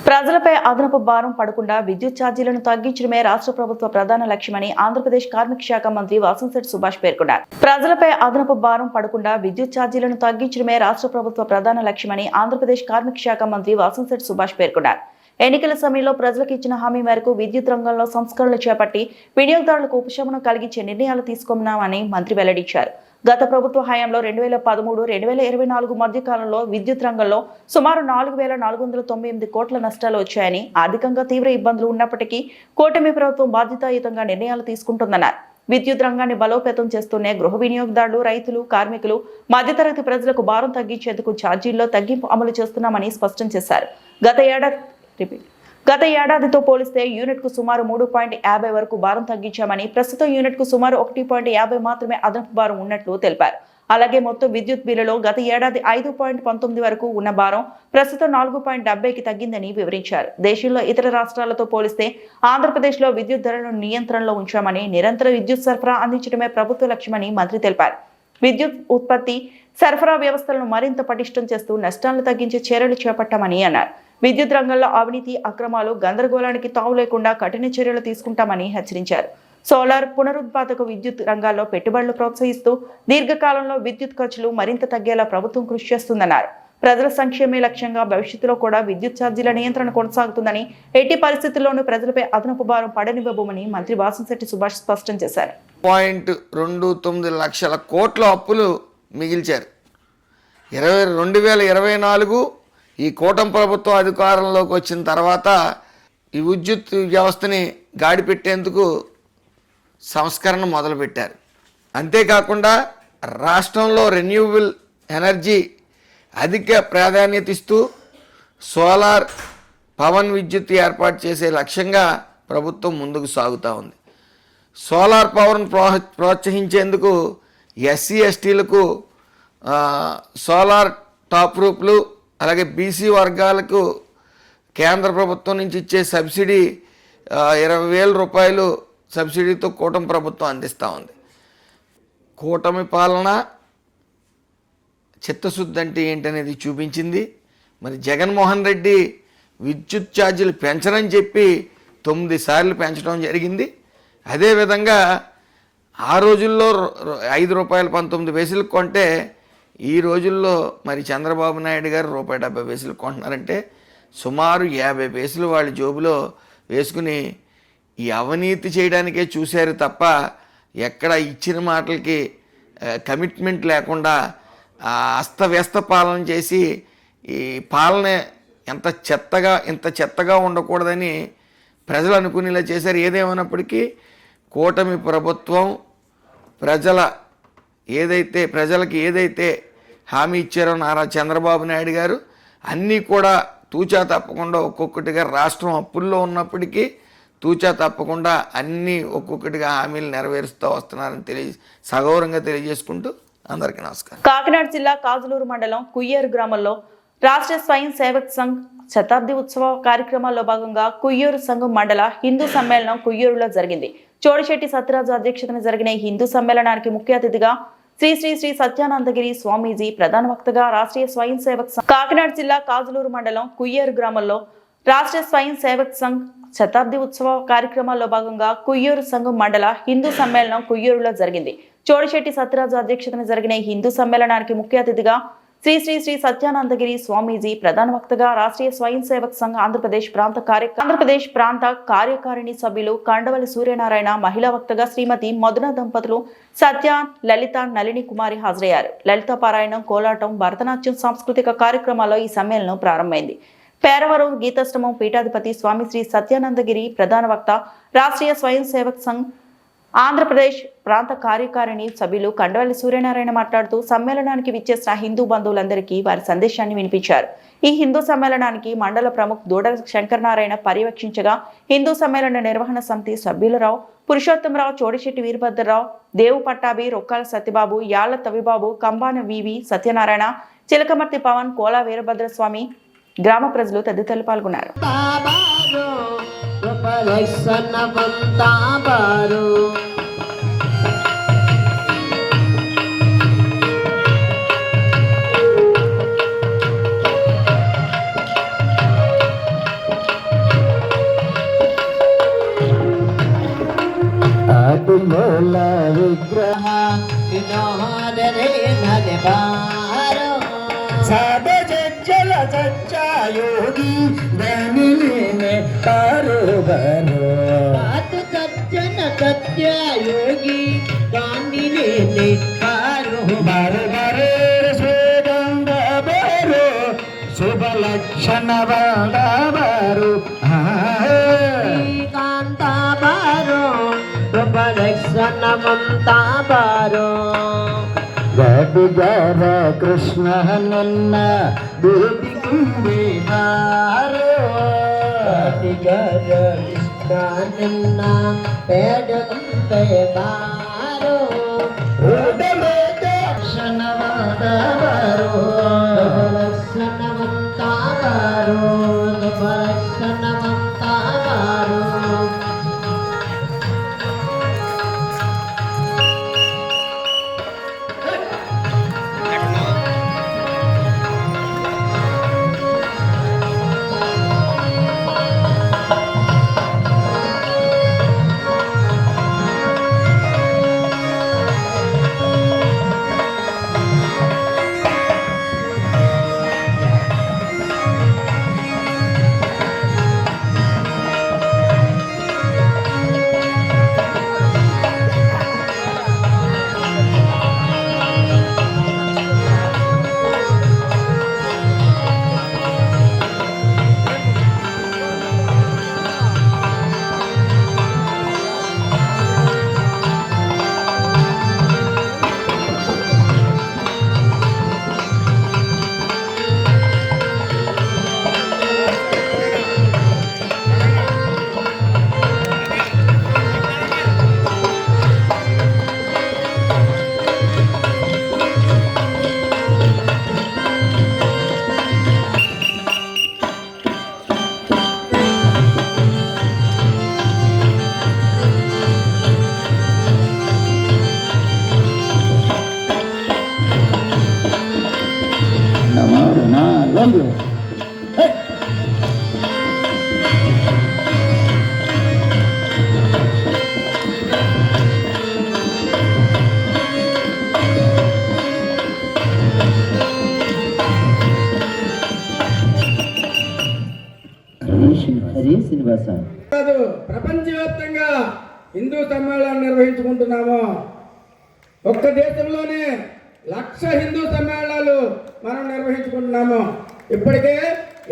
S2: ప్రజలపై అదనపు భారం పడకుండా విద్యుత్ ఛార్జీలను తగ్గించడమే రాష్ట్ర ప్రభుత్వ ప్రధాన లక్ష్యమని ఆంధ్రప్రదేశ్ కార్మిక శాఖ మంత్రి వాసంశెట్టి సుభాష్ పేర్కొన్నారు. ప్రజలపై అదనపు భారం పడకుండా విద్యుత్ ఛార్జీలను తగ్గించడమే రాష్ట్ర ప్రభుత్వ ప్రధాన లక్ష్యమని ఆంధ్రప్రదేశ్ కార్మిక శాఖ మంత్రి వాసంశెట్టి సుభాష్ పేర్కొన్నారు. ఎన్నికల సమయంలో ప్రజలకు ఇచ్చిన హామీ మేరకు విద్యుత్ రంగంలో సంస్కరణలు చేపట్టి వినియోగదారులకు ఉపశమనం కలిగించే నిర్ణయాలు తీసుకున్నామని మంత్రి వెల్లడించారు. గత ప్రభుత్వ హయాంలో 2013-2024 మధ్య కాలంలో విద్యుత్ రంగంలో సుమారు 4,498 కోట్ల నష్టాలు వచ్చాయని, ఆర్థికంగా తీవ్ర ఇబ్బందులు ఉన్నప్పటికీ కూటమి ప్రభుత్వం బాధ్యతాయుతంగా నిర్ణయాలు తీసుకుంటుందన్నారు. విద్యుత్ రంగాన్ని బలోపేతం చేస్తూనే గృహ వినియోగదారులు, రైతులు, కార్మికులు, మధ్యతరగతి ప్రజలకు భారం తగ్గించేందుకు ఛార్జీల్లో తగ్గింపు అమలు చేస్తున్నామని స్పష్టం చేశారు. గత ఏడాదితో పోలిస్తే యూనిట్కు సుమారు 3.50 వరకు భారం తగ్గించామని, ప్రస్తుతం యూనిట్కు సుమారు 1.50 మాత్రమే అదనపు భారం ఉన్నట్లు తెలిపారు. అలాగే మొత్తం విద్యుత్ బిల్లులో గత ఏడాది 5.19 వరకు ఉన్న భారం ప్రస్తుతం 4.70కి తగ్గిందని వివరించారు. దేశంలో ఇతర రాష్ట్రాలతో పోలిస్తే ఆంధ్రప్రదేశ్లో విద్యుత్ ధరలను నియంత్రణలో ఉంచామని, నిరంతర విద్యుత్ సరఫరా అందించడమే ప్రభుత్వ లక్ష్యమని మంత్రి తెలిపారు. విద్యుత్ ఉత్పత్తి, సరఫరా వ్యవస్థలను మరింత పటిష్టం చేస్తూ నష్టాలను తగ్గించే చర్యలు చేపట్టామని అన్నారు. విద్యుత్ రంగంలో అవినీతి, అక్రమాలు, గందరగోళానికి తావు లేకుండా కఠిన చర్యలు తీసుకుంటామని హెచ్చరించారు. సోలార్, పునరుత్పాదక విద్యుత్ రంగాల్లో పెట్టుబడులు ప్రోత్సహిస్తూ దీర్ఘకాలంలో విద్యుత్ ఖర్చులు మరింత తగ్గేలా ప్రభుత్వం కృషి చేస్తుందన్నారు. ప్రజల సంక్షేమే లక్ష్యంగా భవిష్యత్తులో కూడా విద్యుత్ ఛార్జీల నియంత్రణ కొనసాగుతుందని, ఎట్టి పరిస్థితుల్లోనూ ప్రజలపై అదనపు భారం పడనివ్వబోమని మంత్రి వాసంశెట్టి సుభాష్ స్పష్టం చేశారు.
S11: 0.29 లక్షల కోట్ల అప్పులు మిగిల్చారు. 2024 ఈ కూటమి ప్రభుత్వం అధికారంలోకి వచ్చిన తర్వాత ఈ విద్యుత్ వ్యవస్థని గాడిపెట్టేందుకు సంస్కరణ మొదలుపెట్టారు. అంతేకాకుండా రాష్ట్రంలో రెన్యూవబుల్ ఎనర్జీ అధిక ప్రాధాన్యత ఇస్తూ సోలార్, పవన్ విద్యుత్ ఏర్పాటు చేసే లక్ష్యంగా ప్రభుత్వం ముందుకు సాగుతూ ఉంది. సోలార్ పవర్ను ప్రోత్సహించేందుకు SC, STలకు సోలార్ టాప్ గ్రూపులు అలాగే బీసీ వర్గాలకు కేంద్ర ప్రభుత్వం నుంచి ఇచ్చే సబ్సిడీ 20,000 రూపాయలు సబ్సిడీతో కూటమి ప్రభుత్వం అందిస్తూ ఉంది. కూటమి పాలన చిత్తశుద్ధి అంటే ఏంటనేది చూపించింది. మరి జగన్మోహన్ రెడ్డి విద్యుత్ ఛార్జీలు పెంచనని చెప్పి 9 సార్లు పెంచడం జరిగింది. అదేవిధంగా ఆ రోజుల్లో ₹5.19 కొంటే ఈ రోజుల్లో మరి చంద్రబాబు నాయుడు గారు ₹1.70 కొంటున్నారంటే సుమారు 50 పైసలు వాళ్ళ జోబులో వేసుకుని ఈ అవినీతి చేయడానికే చూశారు తప్ప ఎక్కడ ఇచ్చిన మాటలకి కమిట్మెంట్ లేకుండా అస్తవ్యస్త పాలన చేసి ఈ పాలన ఇంత చెత్తగా ఉండకూడదని ప్రజలు అనుకునేలా చేశారు. ఏదేమైనప్పటికీ కూటమి ప్రభుత్వం ప్రజలకి ఏదైతే హామీ ఇచ్చారో నారా చంద్రబాబు నాయుడు గారు అన్నీ కూడా తూచా తప్పకుండా ఒక్కొక్కటిగా రాష్ట్రం అప్పుల్లో ఉన్నప్పటికీ తూచా తప్పకుండా అన్నీ ఒక్కొక్కటిగా హామీలు నెరవేరుస్తూ వస్తున్నారని సగౌరవంగా తెలియజేసుకుంటూ అందరికీ నమస్కారం.
S2: కాకినాడ జిల్లా కాజులూరు మండలం కుయ్యేరు గ్రామంలో రాష్ట్రీయ స్వయం సేవక్ సంఘ్ శతాబ్ది ఉత్సవ కార్యక్రమాల్లో భాగంగా కుయ్యూరు సంఘం మండల హిందూ సమ్మేళనం కుయ్యూరులో జరిగింది. చోడిశెట్టి సత్యరాజు అధ్యక్షతన జరిగిన ఈ హిందూ సమ్మేళనానికి ముఖ్య అతిథిగా శ్రీ శ్రీ శ్రీ సత్యానందగిరి స్వామీజీ ప్రధాన వక్తగా రాష్ట్రీయ స్వయం సేవక్ సంఘ్ కాకినాడ జిల్లా కాజులూరు మండలం కుయ్యేరు గ్రామంలో రాష్ట్రీయ స్వయం సేవక్ సంఘ్ శతాబ్ది ఉత్సవ కార్యక్రమాల్లో భాగంగా కుయ్యూరు సంఘం మండల హిందూ సమ్మేళనం కుయ్యూరులో జరిగింది. చోడిశెట్టి సత్యరాజు అధ్యక్షతన జరిగిన ఈ హిందూ సమ్మేళనానికి ముఖ్య అతిథిగా శ్రీ శ్రీ శ్రీ సత్యానందగిరి స్వామీజీ ప్రధాన వక్తగా రాష్ట్రీయ స్వయం సేవక్ సంఘ్ ఆంధ్రప్రదేశ్ ప్రాంత కార్యకారిణి సభ్యులు కండవలి సూర్యనారాయణ, మహిళా వక్తగా శ్రీమతి మధున దంపతులు సత్య, లలిత, నళిని కుమారి హాజరయ్యారు. లలిత పారాయణం, కోలాటం, భరతనాట్యం సాంస్కృతిక కార్యక్రమాల్లో ఈ సమ్మేళనం ప్రారంభమైంది. పేరవరం గీతాశ్రమం పీఠాధిపతి స్వామి శ్రీ సత్యానందగిరి ప్రధాన వక్త, రాష్ట్రీయ స్వయం సేవక్ సంఘ్ ఆంధ్రప్రదేశ్ ప్రాంత కార్యకారిణి సభ్యులు కండవల్లి సూర్యనారాయణ మాట్లాడుతూ సమ్మేళనానికి విచ్చేసిన హిందూ బంధువులందరికీ వారి సందేశాన్ని వినిపించారు. ఈ హిందూ సమ్మేళనానికి మండల ప్రముఖ్ దూడ శంకరనారాయణ పర్యవేక్షించగా హిందూ సమ్మేళన నిర్వహణ సమితి సభ్యులరావు, పురుషోత్తమరావు, చోడిశెట్టి వీరభద్రరావు, దేవు పట్టాభి, రొక్కాల సత్యబాబు, యాళ్ల తవిబాబు, కంబాన వివి సత్యనారాయణ, చిలకమర్తి పవన్, కోలా వీరభద్రస్వామి, గ్రామ ప్రజలు తదితరులు పాల్గొన్నారు.
S10: విగ్రహ योगी सत्य योगी गांधी शुभ लक्षण बारो कांता बारो शुभ लक्षण ममता बारो गर कृष्ण नन्न दूति कुंभे बारो गगर कृष्ण पेड़ कुंभे बारो लक्षण बारो लक्षण ममता बारो लक्षण ममता बारो
S12: కాదు, ప్రపంచవ్యాప్తంగా హిందూ సమ్మేళనం నిర్వహించుకుంటున్నాము. ఒక్క దేశంలోనే 1,00,000 హిందూ సమ్మేళనాలు మనం నిర్వహించుకుంటున్నాము. ఇప్పటికే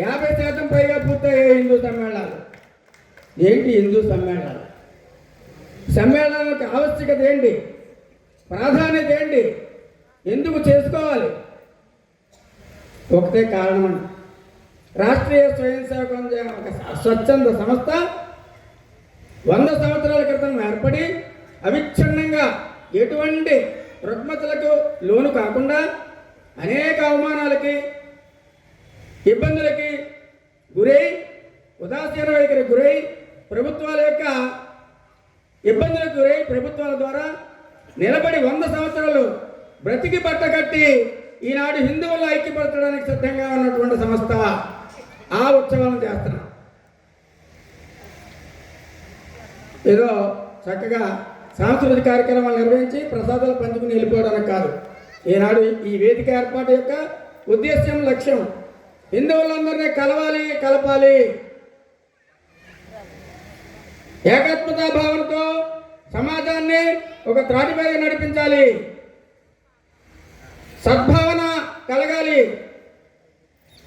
S12: 50% పైగా పూర్తయ్యాయి హిందూ సమ్మేళనాలు. ఏంటి హిందూ సమ్మేళనాలు? సమ్మేళనాలకు ఆవశ్యకత ఏంటి? ప్రాధాన్యత ఏంటి? ఎందుకు చేసుకోవాలి? ఒకటే కారణం అండి. రాష్ట్రీయ స్వయం సేవక ఒక స్వచ్ఛంద సంస్థ 100 సంవత్సరాల క్రితం ఏర్పడి అవిచ్ఛిన్నంగా ఎటువంటి రుగ్మతలకు లోను కాకుండా అనేక అవమానాలకి, ఇబ్బందులకి గురై, ఉదాసీన వైఖరి గురై, ప్రభుత్వాల యొక్క ఇబ్బందులకు గురై ప్రభుత్వాల ద్వారా నిలబడి 100 సంవత్సరాలు బ్రతికి బట్టగట్టి ఈనాడు హిందువులను ఐక్యపరచడానికి సిద్ధంగా ఉన్నటువంటి సంస్థ. ఆ ఉత్సవాలను చేస్తున్నాం. ఏదో చక్కగా సాంస్కృతిక కార్యక్రమాలు నిర్వహించి ప్రసాదాలు పంచుకుని వెళ్ళిపోవడానికి కాదు. ఈనాడు ఈ వేదిక ఏర్పాటు యొక్క ఉద్దేశ్యం, లక్ష్యం హిందువులందరినీ కలపాలి. ఏకాత్మతా భావనతో సమాజాన్ని ఒక త్రాటిపై నడిపించాలి. సద్భావన కలగాలి.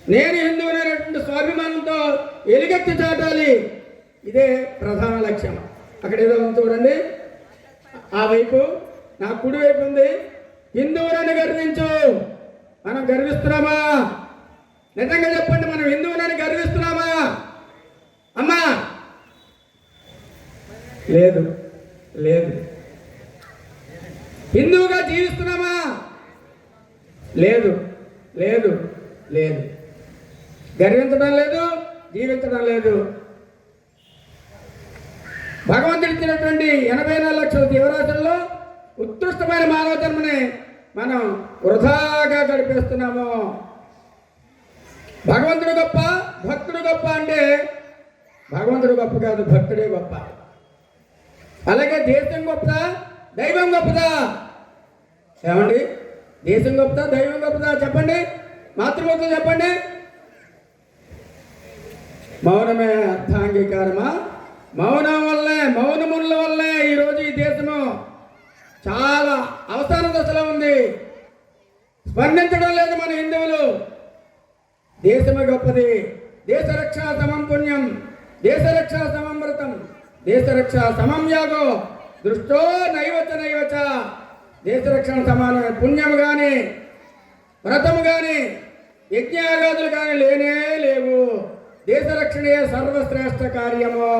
S12: నేను హిందువునైనటువంటి స్వాభిమానంతో ఎలుగెత్తి చాటాలి. ఇదే ప్రధాన లక్ష్యం. అక్కడ ఏదో ఉంది చూడండి, ఆ వైపు నా కుడి వైపు ఉంది. హిందువులని గర్వించు. మనం గర్విస్తున్నామా? నిజంగా చెప్పండి, మనం హిందువులని గర్విస్తున్నామా అమ్మా? లేదు. హిందువుగా జీవిస్తున్నామా? లేదు. గర్వించడం లేదు, జీవించడం లేదు. భగవంతుడు ఇచ్చినటువంటి 84 లక్షల జీవరాశుల్లో ఉత్కృష్టమైన మానవ జన్మని మనం వృధాగా గడిపేస్తున్నాము. భగవంతుడు గొప్ప, భక్తుడు గొప్ప అంటే భగవంతుడు గొప్ప కాదు, భక్తుడే గొప్ప. అలాగే దేశం గొప్పదా, దైవం గొప్పదా? ఏమండి, దేశం గొప్పదా, దైవం గొప్పదా? చెప్పండి, మాతృమూర్తి చెప్పండి. మౌనమే అర్థాంగీకారమా? మౌనముల వల్లే ఈరోజు ఈ దేశము చాలా అవసాన దశలో ఉంది. స్పందించడం లేదు మన హిందువులు. దేశమే గొప్పది. దేశ రక్ష సమం పుణ్యం, దేశ రక్ష సమమృతం, దేశ రక్ష సమం యాగో దృష్టో నైవచ. దేశ రక్షణ సమానమైన పుణ్యం కానీ, వ్రతము కానీ, యజ్ఞయాగాదులు కానీ లేనే లేవు. దేశ రక్షణే సర్వశ్రేష్ఠ కార్యము.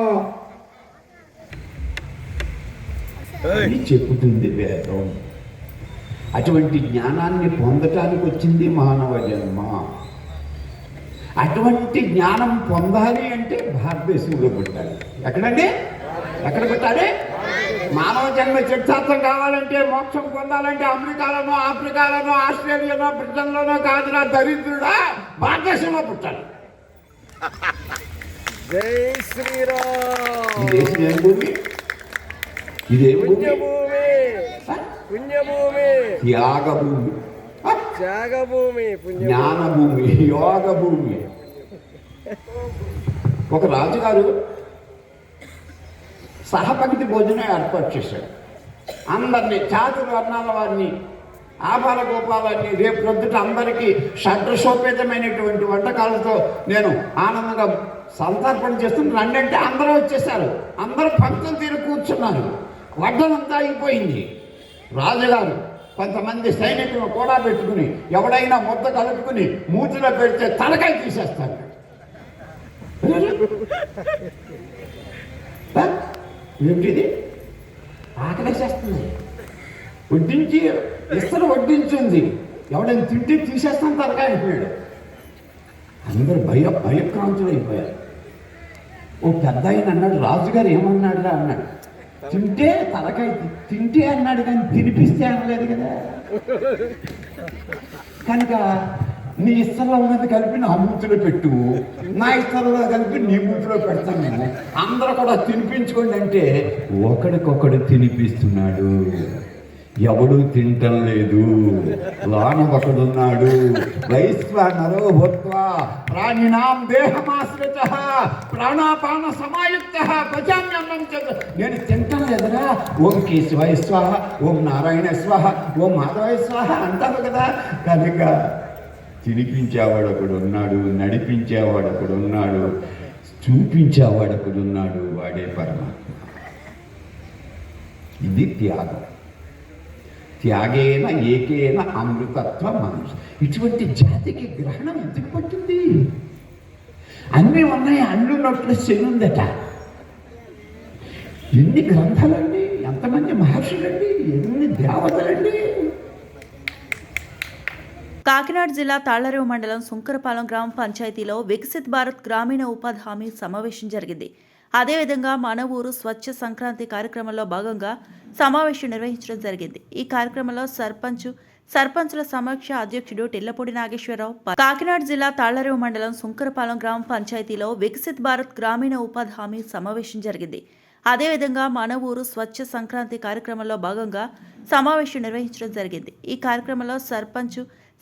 S13: చెప్పుతుంది వేదం. అటువంటి జ్ఞానాన్ని పొందటానికి వచ్చింది మానవ జన్మ. అటువంటి జ్ఞానం పొందాలి అంటే భారతదేశంలో పుట్టాలి. ఎక్కడండి? ఎక్కడ పుట్టాలి? మానవ జన్మ చరితార్థం కావాలంటే, మోక్షం పొందాలంటే అమెరికాలోనో, ఆఫ్రికాలోనో, ఆస్ట్రేలియాలో, బ్రిటన్లోనో కాదురా దరిద్రుడా, భారతదేశంలో పుట్టాలి.
S6: జై శ్రీరామ్.
S13: ఈ దేశం ఏం భూమి? ఇదేం భూమి?
S6: పుణ్యభూమి,
S13: త్యాగభూమి,
S6: త్యాగభూమి,
S13: జ్ఞానభూమి, యోగ భూమి. ఒక రాజుగారు సహపంక్తి భోజనం ఏర్పాటు చేశాడు. అందరినీ, చాతుర్ వర్ణాల వారిని, ఆపాల గోపాలని రేపు ప్రొద్దుట అందరికీ షడ్రసోపేతమైనటువంటి వంటకాలతో నేను ఆనందంగా సంతర్పణ చేస్తున్న రండంటే అందరూ వచ్చేసారు. అందరూ పంక్తులు తీరు కూర్చున్నారు. వడ్డనంతా అయిపోయింది. రాజుగారు కొంతమంది సైనికులను కూడా పెట్టుకుని ఎవడైనా ముద్ద కలుపుకుని మూతిలో పెడితే తలకాయ తీసేస్తారు. ఏమిటిది? ఆకలేసేస్తుంది. వడ్డించి ఇస్తలు వడ్డించింది, ఎవడైనా తింటే తీసేస్తాను తలకాయ అయిపోయాడు. అందరూ భయక్రాంతులు అయిపోయారు. ఓ పెద్ద ఆయన అన్నాడు, రాజుగారు ఏమన్నాడురా అన్నాడు. తింటే తలకాయ తింటే అన్నాడు కానీ తినిపిస్తే అనలేదు కదా. కనుక నీ ఇస్తలో ఉన్నది కలిపి నా మూతిలో పెట్టు, నా ఇస్తలో కలిపి నీ మూతిలో పెడతాను నేను, అందరూ కూడా తినిపించుకోండి అంటే ఒకడికొకడు తినిపిస్తున్నాడు. ఎవడు తింటం లేదు. లోన ఒకడున్నాడు. వైశ్వానరో భూత్వా ప్రాణినాం దేహమాశ్రిత ప్రాణాపాన సమాయుక్త పచామ్యన్నం చేత. నేను తింటం లేదురా. ఓం కేశవాయ స్వాహ, ఓం నారాయణ స్వాహ, ఓం మాధవాయ స్వాహ అంటారు కదా. కనుక తినిపించేవాడు ఒకడు ఉన్నాడు, నడిపించేవాడు ఒకడు ఉన్నాడు, చూపించేవాడు ఒకడు ఉన్నాడు. వాడే పరమాత్మ. ఇది త్యాగం. త్యాగేన ఏకేన అమృతత్వ మనసు. ఇటువంటి జాతికి గ్రహణం ఎందుకు పట్టింది? అన్నీ ఉన్నాయి, అన్ను నోట్ల శనుందట. ఎన్ని గ్రంథాలండి, ఎంతమంది మహర్షులండి, ఎన్ని దేవతలండి.
S2: కాకినాడ జిల్లా తాళ్లరేవు మండలం సుంకరపాలెం గ్రామ పంచాయతీలో వికసిత్ భారత్ గ్రామీణ ఉపాధి హామీ సమావేశం జరిగింది. అదేవిధంగా మన ఊరు స్వచ్ఛ సంక్రాంతి కార్యక్రమంలో భాగంగా సమావేశం నిర్వహించడం జరిగింది. ఈ కార్యక్రమంలో సర్పంచుల సమీక్ష అధ్యక్షుడు టిల్లపూడి నాగేశ్వరరావు, కాకినాడ జిల్లా తాళ్లరేవు మండలం సుంకరపాలెం గ్రామ పంచాయతీలో వికసిత్ భారత్ గ్రామీణ ఉపాధి హామీ సమావేశం జరిగింది. అదేవిధంగా మన ఊరు స్వచ్ఛ సంక్రాంతి కార్యక్రమంలో భాగంగా సమావేశం నిర్వహించడం జరిగింది. ఈ కార్యక్రమంలో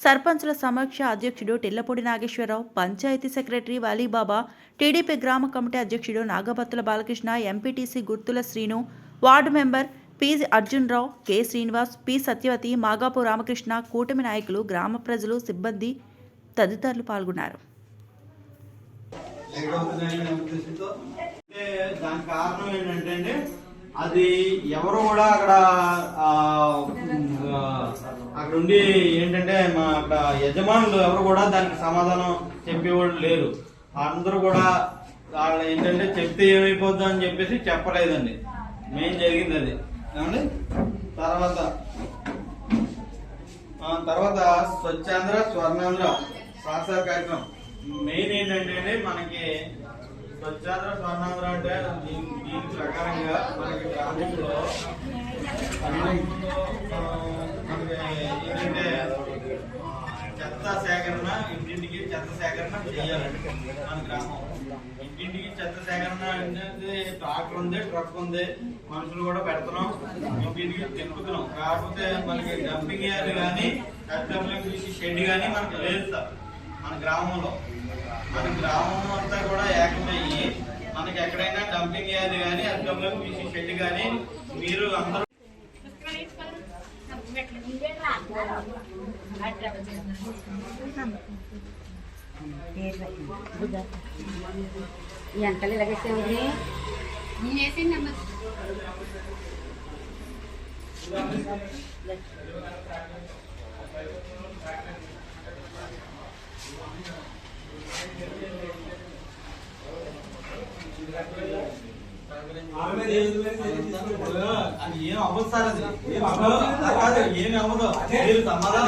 S2: సర్పంచుల సమీక్ష అధ్యక్షుడు టిల్లపూడి నాగేశ్వరరావు, పంచాయతీ సెక్రటరీ వాలీబాబా, టీడీపీ గ్రామ కమిటీ అధ్యక్షుడు Nagapattula Balakrishna, MPTC Gurthula Srinu, ward member P Arjun Rao, K Srinivas, P Satyavathi, Magapu Ramakrishna, కూటమి నాయకులు, గ్రామ ప్రజలు, సిబ్బంది తదితరులు పాల్గొన్నారు.
S14: దానికి కారణం ఏంటంటే అది ఎవరు కూడా అక్కడ ఉండి ఏంటంటే మా అక్కడ యజమానులు ఎవరు కూడా దానికి సమాధానం చెప్పేవాళ్ళు లేరు. అందరూ కూడా వాళ్ళు ఏంటంటే చెప్తే ఏమైపోద్దు అని చెప్పేసి చెప్పలేదండి. మెయిన్ జరిగింది అది ఏమండి. తర్వాత స్వచ్ఛాంధ్ర స్వర్ణాంధ్ర సాక్షర కార్యక్రమం మెయిన్ ఏంటంటే మనకి స్వచ్ఛాంధ్ర స్వర్ణాంధ్ర అంటే దీని ప్రకారంగా మనకి గ్రామంలో మనకి ఏంటంటే చెత్త సేకరణ, ఇంటింటికి చెత్త సేకరణ చేయాలండి. మన గ్రామం ఇంటింటికి చెత్త సేకరణ అంటే ట్రాక్టర్ ఉంది, ట్రక్ ఉంది, మనుషులు కూడా పెడుతున్నాం, ఇంటింటికి తిప్పుతున్నాం. కాకపోతే మనకి డంపింగ్ యార్డ్ కానీ షెడ్ కానీ మనకి లేదు సార్. మన గ్రామంలో మన గ్రామం అంతా కూడా ఏకమయ్యి మనకి ఎక్కడైనా డంపింగ్ యార్డ్ కానీ అడ్డంలోకి షెడ్ కానీ మీరు అందరూ
S15: ఎంకలు ఇలాగేసేది
S14: ఏం అవ్వదు సార్. అది ఏమి అవ్వదు. మీరు సమాధానం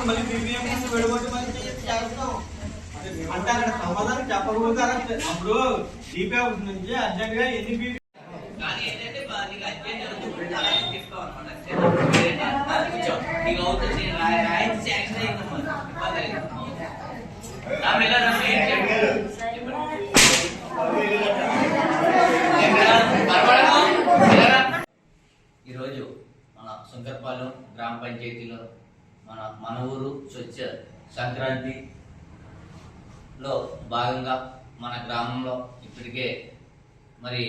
S14: మళ్ళీ వెళ్ళిపోతే అంటే అక్కడ సమాధానం చెప్పకపోతే అప్పుడు డీపీ ఆఫీస్ నుంచి అర్జెంట్ గా ఎన్ని
S16: ఈరోజు మన సుంకరపాలెం గ్రామ పంచాయతీలో మన ఊరు స్వచ్ఛ సంక్రాంతిలో భాగంగా మన గ్రామంలో ఇప్పటికే మరి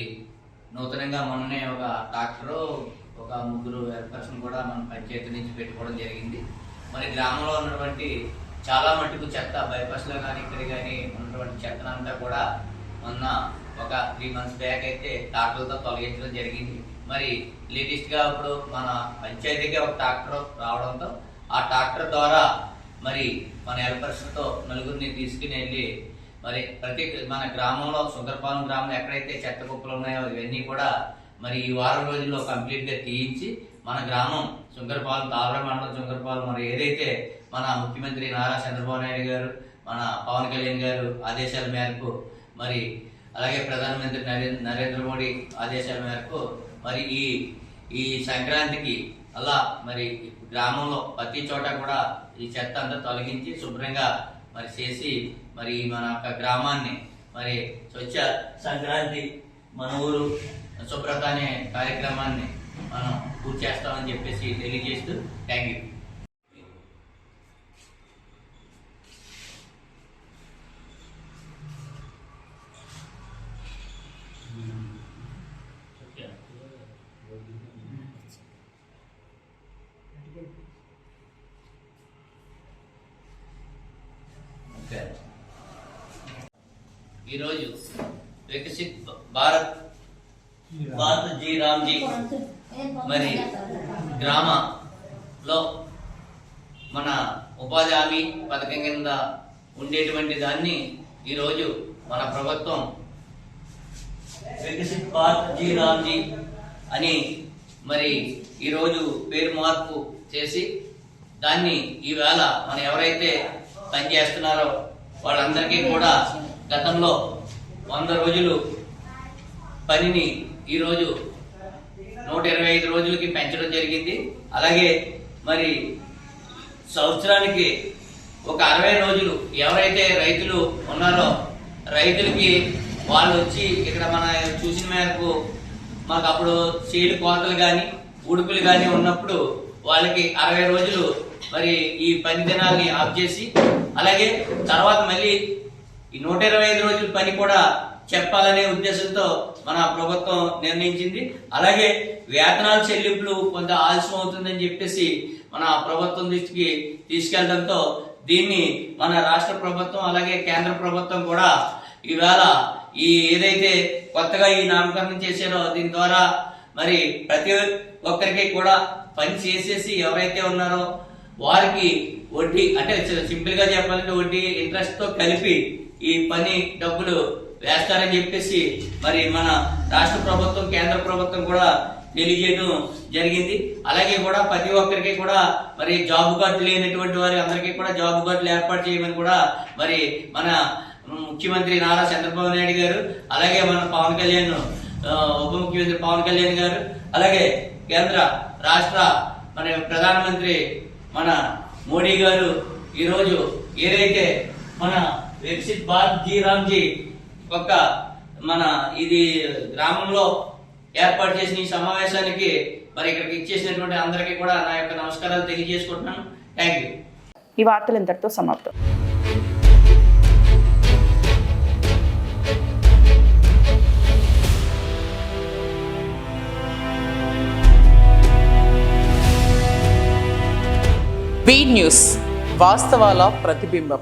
S16: నూతనంగా మొన్ననే ఒక ట్రాక్టరు, ఒక ముగ్గురు వర్కర్స్ని కూడా మన పంచాయతీ నుంచి పెట్టుకోవడం జరిగింది. మరి గ్రామంలో ఉన్నటువంటి చాలా మట్టుకు చెత్త బైపాస్లో కానీ ఇక్కడ కానీ ఉన్నటువంటి చెత్తనంతా కూడా మొన్న ఒక 3 months బ్యాక్ అయితే ట్రాక్టర్లతో తొలగించడం జరిగింది. మరి లేటెస్ట్గా ఇప్పుడు మన పంచాయతీకి ఒక ట్రాక్టర్ రావడంతో ఆ ట్రాక్టర్ ద్వారా మరి మన హెల్పర్స్తో నలుగురిని తీసుకుని వెళ్ళి మరి ప్రతి మన గ్రామంలో సుందరపాలెం గ్రామంలో ఎక్కడైతే చెత్త కుప్పలు ఉన్నాయో ఇవన్నీ కూడా మరి ఈ వారం రోజుల్లో కంప్లీట్గా తీయించి మన గ్రామం సుంకరపాలెం, తాళ్లరేవు మండలం సుంకరపాలెం మరి ఏదైతే మన ముఖ్యమంత్రి నారా చంద్రబాబు నాయుడు గారు, మన పవన్ కళ్యాణ్ గారు ఆదేశాల మేరకు మరి అలాగే ప్రధానమంత్రి నరేంద్ర మోడీ ఆదేశాల మేరకు మరి ఈ సంక్రాంతికి అలా మరి గ్రామంలో ప్రతి చోట కూడా ఈ చెత్త అంతా తొలగించి శుభ్రంగా మరి చేసి మరి మన యొక్క గ్రామాన్ని మరి స్వచ్ఛ సంక్రాంతి మన ఊరు శుభ్రత అనే కార్యక్రమాన్ని మనం పూర్తి చేస్తామని చెప్పేసి తెలియజేస్తూ థ్యాంక్ యూ. ఈరోజు వికసిత్ భారత్ జీ రామ్జీ మరి గ్రామంలో మన ఉపాధి హామీ పథకం కింద ఉండేటువంటి దాన్ని ఈరోజు మన ప్రభుత్వం వికసిత్ భారత్ జీ రామ్జీ అని మరి ఈరోజు పేరు మార్పు చేసి దాన్ని ఈవేళ మనం ఎవరైతే పనిచేస్తున్నారో వాళ్ళందరికీ కూడా గతంలో 100 రోజులు పనిని ఈరోజు 125 రోజులకి పెంచడం జరిగింది. అలాగే మరి సంవత్సరానికి ఒక 60 రోజులు ఎవరైతే రైతులు ఉన్నారో రైతులకి వాళ్ళు వచ్చి ఇక్కడ మన చూసిన మేరకు మాకు అప్పుడు చేలు కోతలు కానీ ఉడుపులు కానీ ఉన్నప్పుడు వాళ్ళకి 60 రోజులు మరి ఈ పని దినాల్ని ఆఫ్ చేసి అలాగే తర్వాత మళ్ళీ ఈ 125 రోజుల పని కూడా చెప్పాలనే ఉద్దేశంతో మన ప్రభుత్వం నిర్ణయించింది. అలాగే వేతనాల చెల్లింపులు కొంత ఆలస్యం అవుతుందని చెప్పేసి మన ప్రభుత్వం దృష్టికి తీసుకెళ్లడంతో దీన్ని మన రాష్ట్ర ప్రభుత్వం అలాగే కేంద్ర ప్రభుత్వం కూడా ఈవేళ ఈ ఏదైతే కొత్తగా ఈ నామకరణం చేశారో దీని ద్వారా మరి ప్రతి ఒక్కరికి కూడా పని చేసేసి ఎవరైతే ఉన్నారో వారికి వడ్డీ అంటే సింపుల్ గా చెప్పాలంటే వడ్డీ ఇంట్రెస్ట్ తో కలిపి ఈ పని డబ్బులు వేస్తారని చెప్పేసి మరి మన రాష్ట్ర ప్రభుత్వం కేంద్ర ప్రభుత్వం కూడా తెలియజేయడం జరిగింది. అలాగే కూడా ప్రతి ఒక్కరికి కూడా మరి జాబ్ కార్డు లేనటువంటి వారి అందరికీ కూడా జాబ్ కార్డులు ఏర్పాటు చేయమని కూడా మరి మన ముఖ్యమంత్రి నారా చంద్రబాబు నాయుడు గారు అలాగే మన పవన్ కళ్యాణ్ ఉప ముఖ్యమంత్రి పవన్ కళ్యాణ్ గారు అలాగే కేంద్ర రాష్ట్ర మన ప్రధానమంత్రి మన మోడీ గారు ఈరోజు ఏదైతే మన వికసిత్ భారత్ జీ రామ్జీ ఒక మన ఇది గ్రామంలో ఏర్పాటు చేసిన ఈ సమావేశానికి మరి ఇక్కడికి ఇచ్చేసినటువంటి అందరికీ కూడా నా యొక్క నమస్కారాలు తెలియజేసుకుంటున్నాను. Thank you.
S2: ఈ వార్తలు ఇంతటితో సమాప్తం.
S1: బీ న్యూస్ వాస్తవాల ప్రతిబింబం.